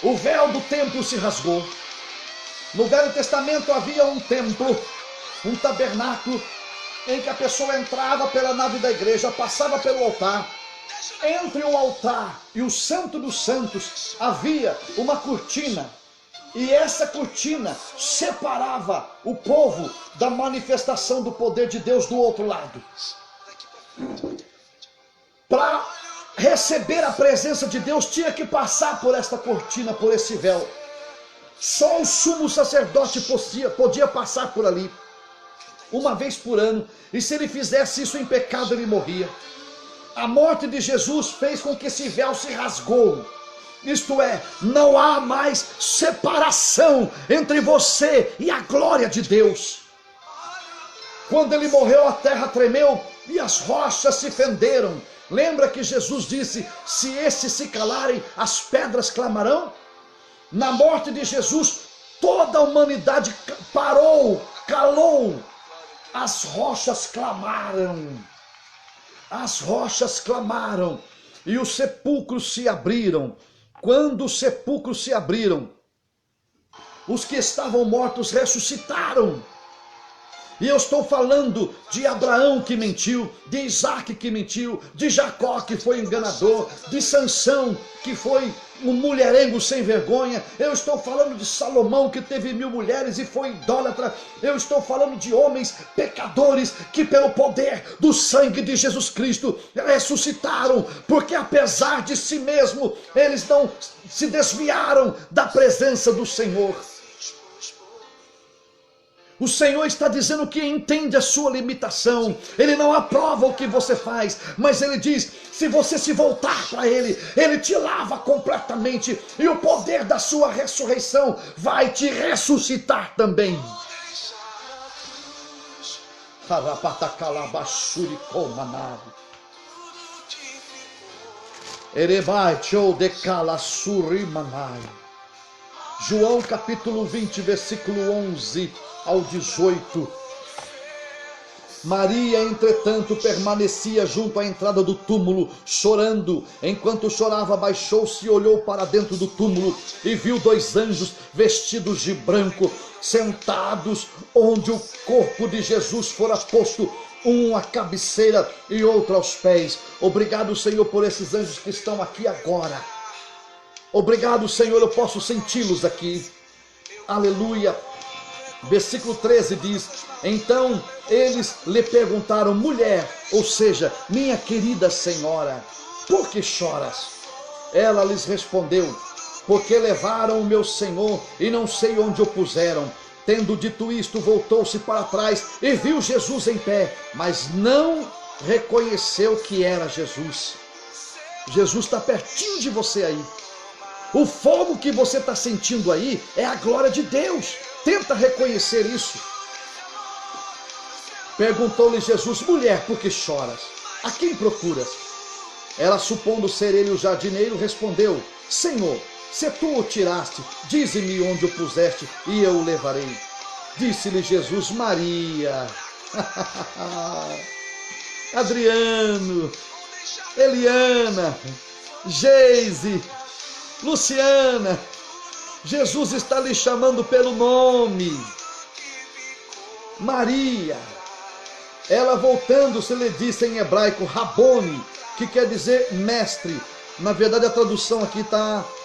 O véu do templo se rasgou. No Velho Testamento havia um templo, um tabernáculo, em que a pessoa entrava pela nave da igreja, passava pelo altar. Entre o altar e o Santo dos Santos havia uma cortina. E essa cortina separava o povo da manifestação do poder de Deus do outro lado. Para receber a presença de Deus, tinha que passar por esta cortina, por esse véu. Só o sumo sacerdote podia passar por ali, uma vez por ano. E se ele fizesse isso em pecado, ele morria. A morte de Jesus fez com que esse véu se rasgou. Isto é, não há mais separação entre você e a glória de Deus. Quando ele morreu, a terra tremeu e as rochas se fenderam. Lembra que Jesus disse: se esses se calarem, as pedras clamarão? Na morte de Jesus, toda a humanidade parou, calou. As rochas clamaram. As rochas clamaram. E os sepulcros se abriram. Quando os sepulcros se abriram, os que estavam mortos ressuscitaram. E eu estou falando de Abraão que mentiu, de Isaac que mentiu, de Jacó que foi enganador, de Sansão que foi um mulherengo sem vergonha. Eu estou falando de Salomão que teve 1000 mulheres e foi idólatra. Eu estou falando de homens pecadores que pelo poder do sangue de Jesus Cristo ressuscitaram, porque apesar de si mesmo, eles não se desviaram da presença do Senhor. O Senhor está dizendo que entende a sua limitação. Ele não aprova o que você faz, mas Ele diz, se você se voltar para Ele, Ele te lava completamente, e o poder da sua ressurreição vai te ressuscitar também. João capítulo 20, versículo 11 ao 18. Maria, entretanto, permanecia junto à entrada do túmulo, chorando. Enquanto chorava, baixou-se e olhou para dentro do túmulo e viu 2 anjos vestidos de branco, sentados onde o corpo de Jesus fora posto, um à cabeceira e outro aos pés. Obrigado, Senhor, por esses anjos que estão aqui agora. Obrigado, Senhor, eu posso senti-los aqui. Aleluia. Versículo 13 diz, então eles lhe perguntaram, mulher, ou seja, minha querida senhora, por que choras? Ela lhes respondeu, porque levaram o meu Senhor e não sei onde o puseram. Tendo dito isto, voltou-se para trás e viu Jesus em pé, mas não reconheceu que era Jesus. Jesus está pertinho de você aí. O fogo que você está sentindo aí é a glória de Deus. Tenta reconhecer isso. Perguntou-lhe Jesus, mulher, por que choras? A quem procuras? Ela, supondo ser ele o jardineiro, respondeu, Senhor, se tu o tiraste, dize-me onde o puseste e eu o levarei. Disse-lhe Jesus, Maria. Adriano, Eliana, Geise, Luciana, Jesus está lhe chamando pelo nome. Maria. Ela, voltando-se, lhe disse em hebraico, Rabone, que quer dizer mestre. Na verdade, a tradução aqui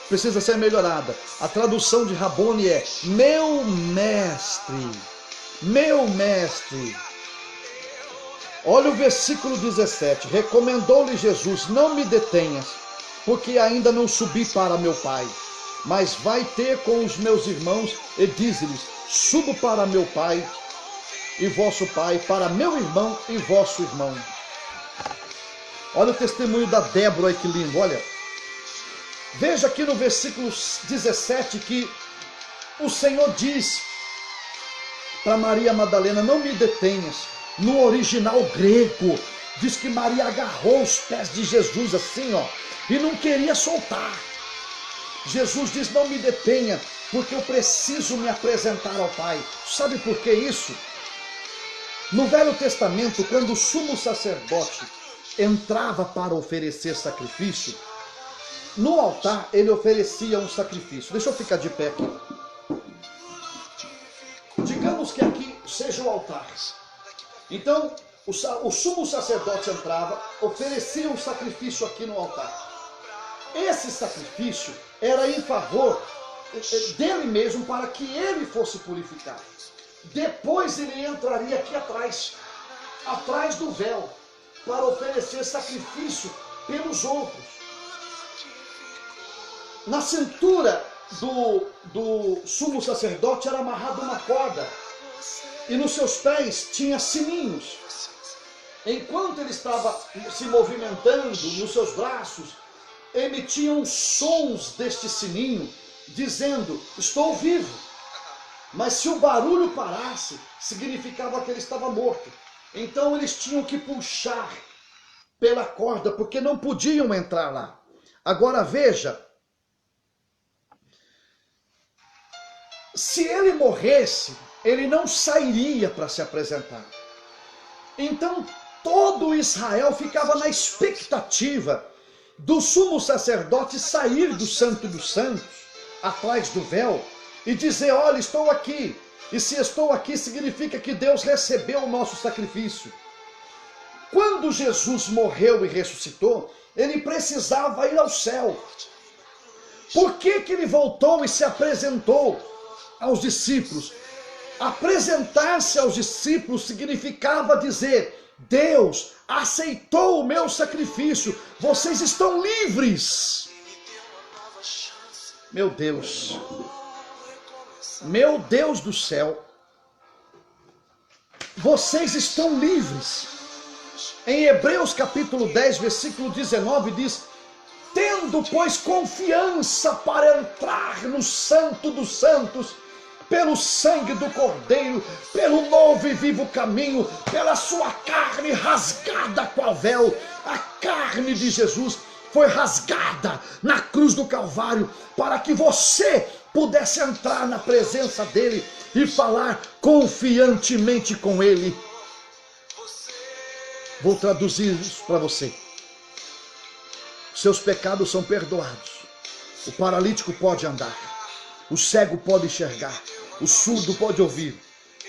precisa ser melhorada. A tradução de Rabone é meu mestre. Meu mestre. Olha o versículo 17. Recomendou-lhe Jesus, não me detenhas, porque ainda não subi para meu Pai, mas vai ter com os meus irmãos e diz-lhes, subo para meu Pai e vosso Pai, para meu irmão e vosso irmão. Olha o testemunho da Débora aí, que lindo, olha. Veja aqui no versículo 17 que o Senhor diz para Maria Madalena, não me detenhas. No original grego, diz que Maria agarrou os pés de Jesus assim, ó, e não queria soltar. Jesus diz, não me detenha, porque eu preciso me apresentar ao Pai. Sabe por que isso? No Velho Testamento, quando o sumo sacerdote entrava para oferecer sacrifício, no altar ele oferecia um sacrifício. Deixa eu ficar de pé aqui. Digamos que aqui seja o altar. Então, o sumo sacerdote entrava, oferecia um sacrifício aqui no altar. Esse sacrifício era em favor dele mesmo, para que ele fosse purificado. Depois ele entraria aqui atrás do véu, para oferecer sacrifício pelos outros. Na cintura do sumo sacerdote era amarrada uma corda, e nos seus pés tinha sininhos. Enquanto ele estava se movimentando nos seus braços, emitiam sons deste sininho, dizendo, estou vivo. Mas se o barulho parasse, significava que ele estava morto. Então eles tinham que puxar pela corda, porque não podiam entrar lá. Agora veja, se ele morresse, ele não sairia para se apresentar. Então todo Israel ficava na expectativa do sumo sacerdote sair do Santo dos Santos, atrás do véu, e dizer: olha, estou aqui. E se estou aqui, significa que Deus recebeu o nosso sacrifício. Quando Jesus morreu e ressuscitou, ele precisava ir ao céu. Por que ele voltou e se apresentou aos discípulos? Apresentar-se aos discípulos significava dizer: Deus aceitou o meu sacrifício, vocês estão livres. Meu Deus do céu, vocês estão livres. Em Hebreus capítulo 10, versículo 19 diz: tendo, pois, confiança para entrar no Santo dos Santos, pelo sangue do Cordeiro, pelo novo e vivo caminho, pela sua carne rasgada qual véu. A carne de Jesus foi rasgada na cruz do Calvário, para que você pudesse entrar na presença dele e falar confiantemente com ele. Vou traduzir isso para você. Seus pecados são perdoados. O paralítico pode andar. O cego pode enxergar. O surdo pode ouvir.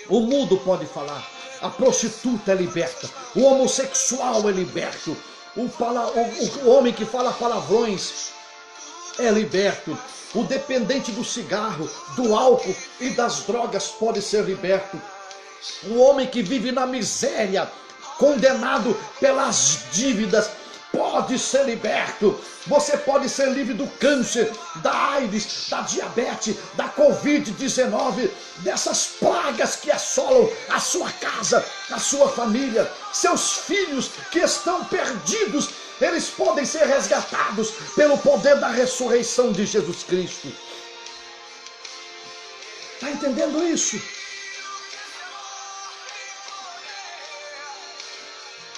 O mudo pode falar. A prostituta é liberta. O homossexual é liberto. O homem que fala palavrões é liberto. O dependente do cigarro, do álcool e das drogas pode ser liberto. O homem que vive na miséria, condenado pelas dívidas, pode ser liberto. Você pode ser livre do câncer, da AIDS, da diabetes, da Covid-19, dessas pragas que assolam a sua casa, a sua família. Seus filhos que estão perdidos, eles podem ser resgatados pelo poder da ressurreição de Jesus Cristo. Está entendendo isso?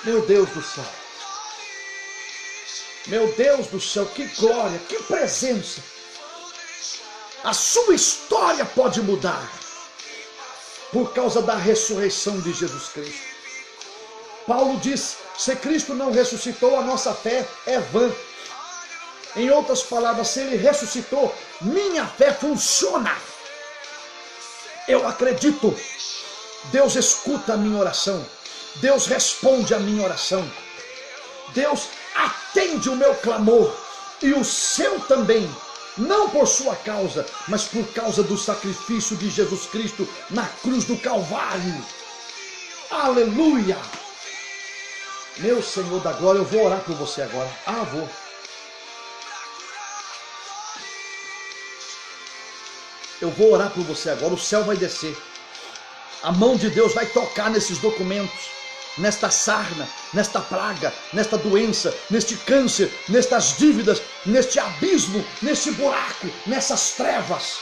Meu Deus do céu. Meu Deus do céu, que glória, que presença. A sua história pode mudar por causa da ressurreição de Jesus Cristo. Paulo diz: se Cristo não ressuscitou, a nossa fé é vã. Em outras palavras, se ele ressuscitou, minha fé funciona. Eu acredito. Deus escuta a minha oração. Deus responde a minha oração. Deus atende o meu clamor e o seu também, não por sua causa, mas por causa do sacrifício de Jesus Cristo na cruz do Calvário. Aleluia! Meu Senhor da glória, eu vou orar por você agora. Vou. Eu vou orar por você agora. O céu vai descer. A mão de Deus vai tocar nesses documentos, nesta sarna, nesta praga, nesta doença, neste câncer, nestas dívidas, neste abismo, neste buraco, nessas trevas,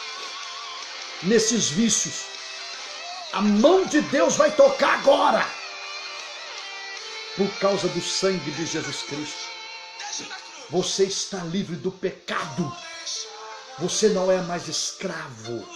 nesses vícios. A mão de Deus vai tocar agora, por causa do sangue de Jesus Cristo. Você está livre do pecado. Você não é mais escravo.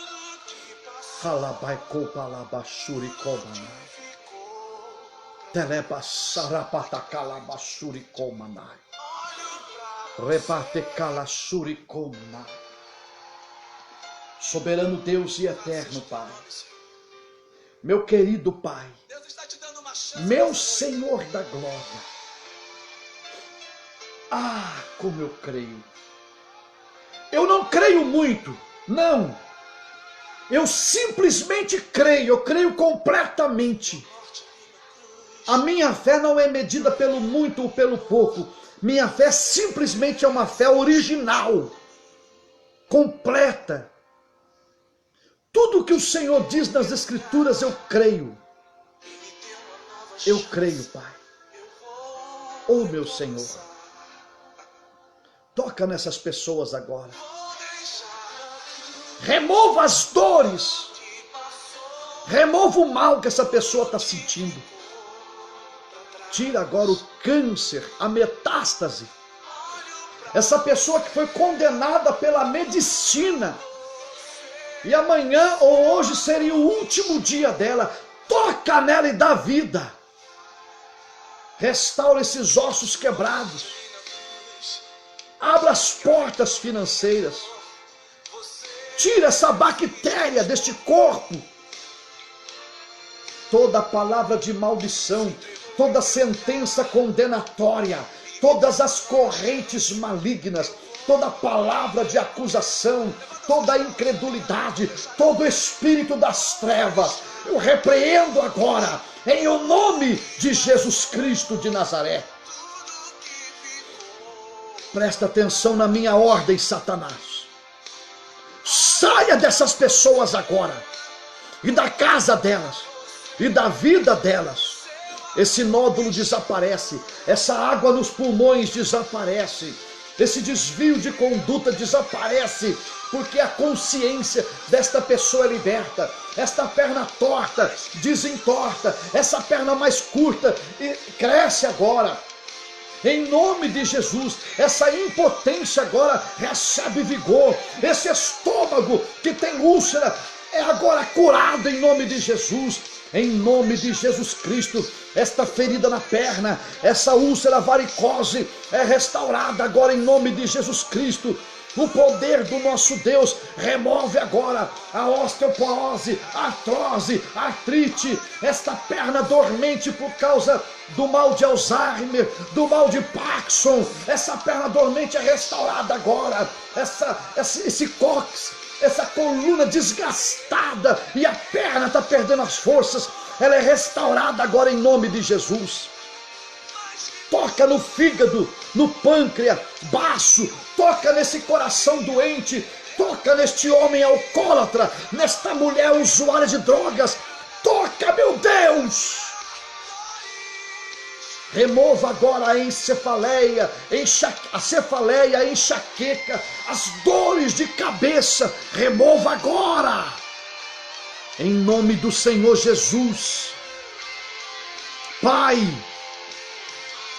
Soberano Deus e eterno Pai, meu querido Pai, meu Senhor da glória, como eu creio. Eu não creio muito, não. Eu simplesmente creio, eu creio completamente. A minha fé não é medida pelo muito ou pelo pouco. Minha fé simplesmente é uma fé original, completa. Tudo que o Senhor diz nas Escrituras eu creio. Eu creio, Pai. Oh, meu Senhor, toca nessas pessoas agora. Remova as dores. Remova o mal que essa pessoa está sentindo. Tira agora o câncer, a metástase. Essa pessoa que foi condenada pela medicina e amanhã ou hoje seria o último dia dela. Toca nela e dá vida. Restaura esses ossos quebrados. Abra as portas financeiras. Tira essa bactéria deste corpo. Toda palavra de maldição, toda sentença condenatória, todas as correntes malignas, toda palavra de acusação, toda incredulidade, todo espírito das trevas, eu repreendo agora, em o nome de Jesus Cristo de Nazaré. Presta atenção na minha ordem, Satanás. Saia dessas pessoas agora, e da casa delas, e da vida delas. Esse nódulo desaparece, essa água nos pulmões desaparece, esse desvio de conduta desaparece, porque a consciência desta pessoa é liberta. Esta perna torta desentorta, essa perna mais curta e cresce agora. Em nome de Jesus, essa impotência agora recebe vigor. Esse estômago que tem úlcera é agora curado em nome de Jesus. Em nome de Jesus Cristo, esta ferida na perna, essa úlcera varicose é restaurada agora em nome de Jesus Cristo. O poder do nosso Deus remove agora a osteoporose, a artrose, a artrite, esta perna dormente por causa do mal de Alzheimer, do mal de Parkinson. Essa perna dormente é restaurada agora. Esse cóccix, essa coluna desgastada e a perna está perdendo as forças, ela é restaurada agora em nome de Jesus. Toca no fígado, no pâncreas, baço, toca nesse coração doente, toca neste homem alcoólatra, nesta mulher usuária de drogas, toca, meu Deus! Remova agora a encefaleia, a cefaleia, a enxaqueca, as dores de cabeça, remova agora, em nome do Senhor Jesus. Pai,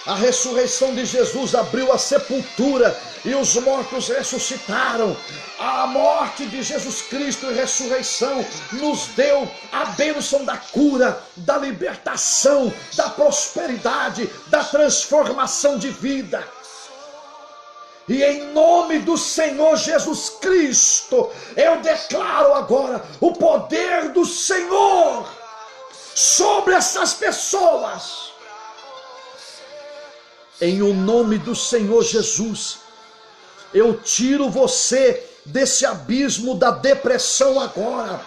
a ressurreição de Jesus abriu a sepultura e os mortos ressuscitaram. A morte de Jesus Cristo e ressurreição nos deu a bênção da cura, da libertação, da prosperidade, da transformação de vida. E em nome do Senhor Jesus Cristo, eu declaro agora o poder do Senhor sobre essas pessoas. Em o nome do Senhor Jesus, eu tiro você desse abismo da depressão agora,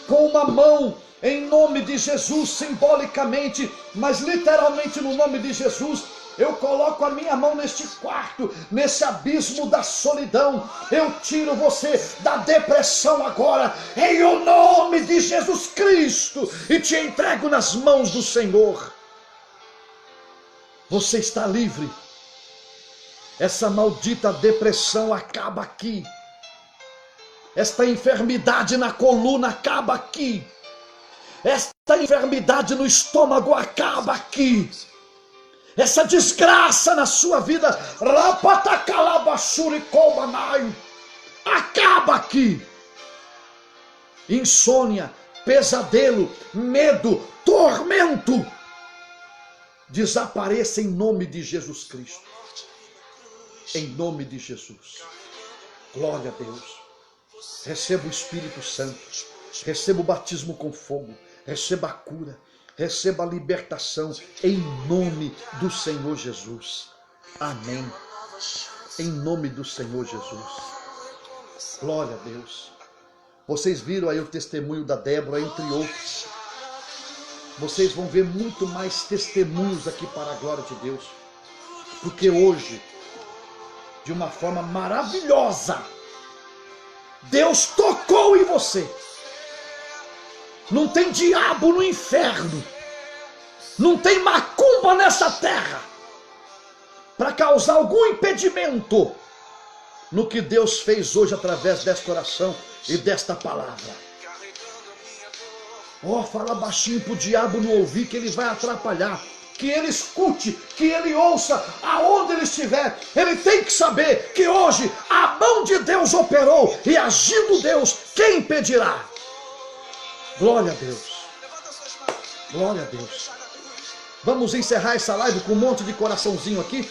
com uma mão, em nome de Jesus, simbolicamente, mas literalmente no nome de Jesus, eu coloco a minha mão neste quarto, nesse abismo da solidão, eu tiro você da depressão agora, em o nome de Jesus Cristo, e te entrego nas mãos do Senhor. Você está livre. Essa maldita depressão acaba aqui. Esta enfermidade na coluna acaba aqui. Esta enfermidade no estômago acaba aqui. Essa desgraça na sua vida acaba aqui. Insônia, pesadelo, medo, tormento, desapareça em nome de Jesus Cristo. Em nome de Jesus. Glória a Deus. Receba o Espírito Santo. Receba o batismo com fogo. Receba a cura. Receba a libertação. Em nome do Senhor Jesus. Amém. Em nome do Senhor Jesus. Glória a Deus. Vocês viram aí o testemunho da Débora, entre outros. Vocês vão ver muito mais testemunhos aqui para a glória de Deus. Porque hoje, de uma forma maravilhosa, Deus tocou em você. Não tem diabo no inferno, não tem macumba nessa terra para causar algum impedimento no que Deus fez hoje através desta oração e desta palavra. Fala baixinho para o diabo não ouvir, que ele vai atrapalhar. Que ele escute, que ele ouça aonde ele estiver. Ele tem que saber que hoje a mão de Deus operou, e agindo Deus, quem impedirá? Glória a Deus. Glória a Deus. Vamos encerrar essa live com um monte de coraçãozinho aqui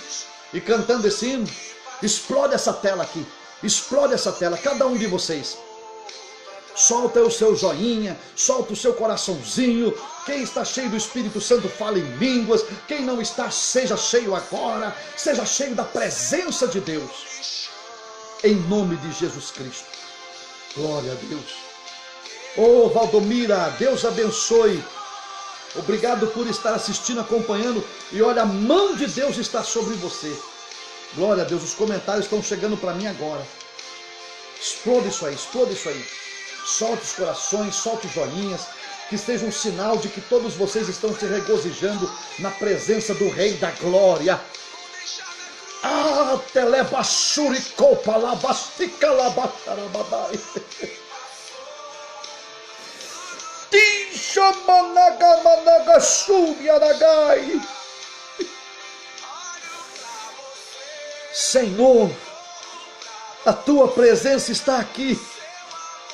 e cantando esse hino. Explode essa tela aqui. Explode essa tela, cada um de vocês. Solta o seu joinha, solta o seu coraçãozinho. Quem está cheio do Espírito Santo, fala em línguas. Quem não está, seja cheio agora. Seja cheio da presença de Deus. Em nome de Jesus Cristo. Glória a Deus. Ô Valdomira, Deus abençoe. Obrigado por estar assistindo, acompanhando. E olha, a mão de Deus está sobre você. Glória a Deus, os comentários estão chegando para mim agora. Explode isso aí, explode isso aí. Solte os corações, solte os joinhas. Que seja um sinal de que todos vocês estão se regozijando na presença do Rei da Glória. Ah, telebachuricopa, labastica, labacharabadai. Tishamanaga, managa, subiaragai. Senhor, a tua presença está aqui.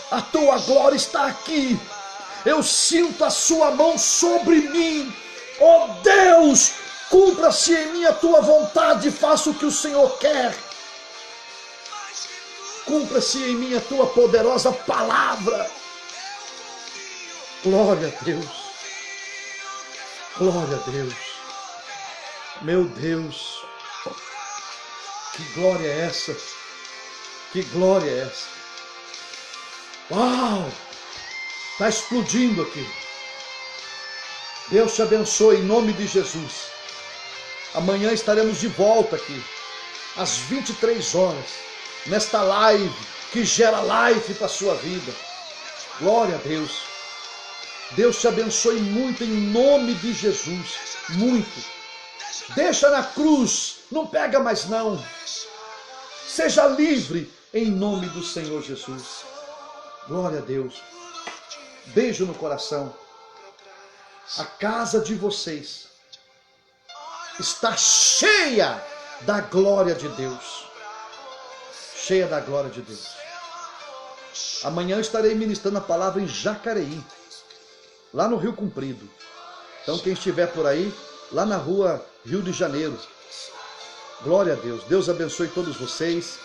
A tua glória está aqui. Eu sinto a sua mão sobre mim. Oh Deus, cumpra-se em mim a tua vontade, faça o que o Senhor quer. Cumpra-se em mim a tua poderosa palavra. Glória a Deus. Glória a Deus. Meu Deus. Que glória é essa? Que glória é essa? Uau! Está explodindo aqui. Deus te abençoe em nome de Jesus. Amanhã estaremos de volta aqui, às 23 horas, nesta live que gera life para a sua vida. Glória a Deus. Deus te abençoe muito em nome de Jesus. Muito. Deixa na cruz, não pega mais não. Seja livre em nome do Senhor Jesus. Glória a Deus. Beijo no coração. A casa de vocês está cheia da glória de Deus. Cheia da glória de Deus. Amanhã eu estarei ministrando a palavra em Jacareí, lá no Rio Comprido. Então quem estiver por aí, lá na rua Rio de Janeiro. Glória a Deus. Deus abençoe todos vocês.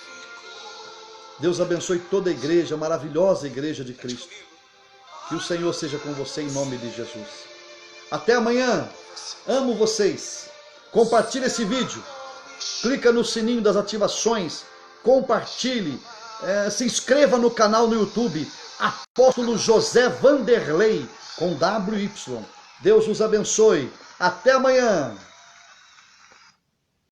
Deus abençoe toda a igreja, a maravilhosa igreja de Cristo. Que o Senhor seja com você em nome de Jesus. Até amanhã. Amo vocês. Compartilhe esse vídeo. Clica no sininho das ativações. Compartilhe. Se inscreva no canal no YouTube. Apóstolo José Vanderlei com WY. Deus os abençoe. Até amanhã.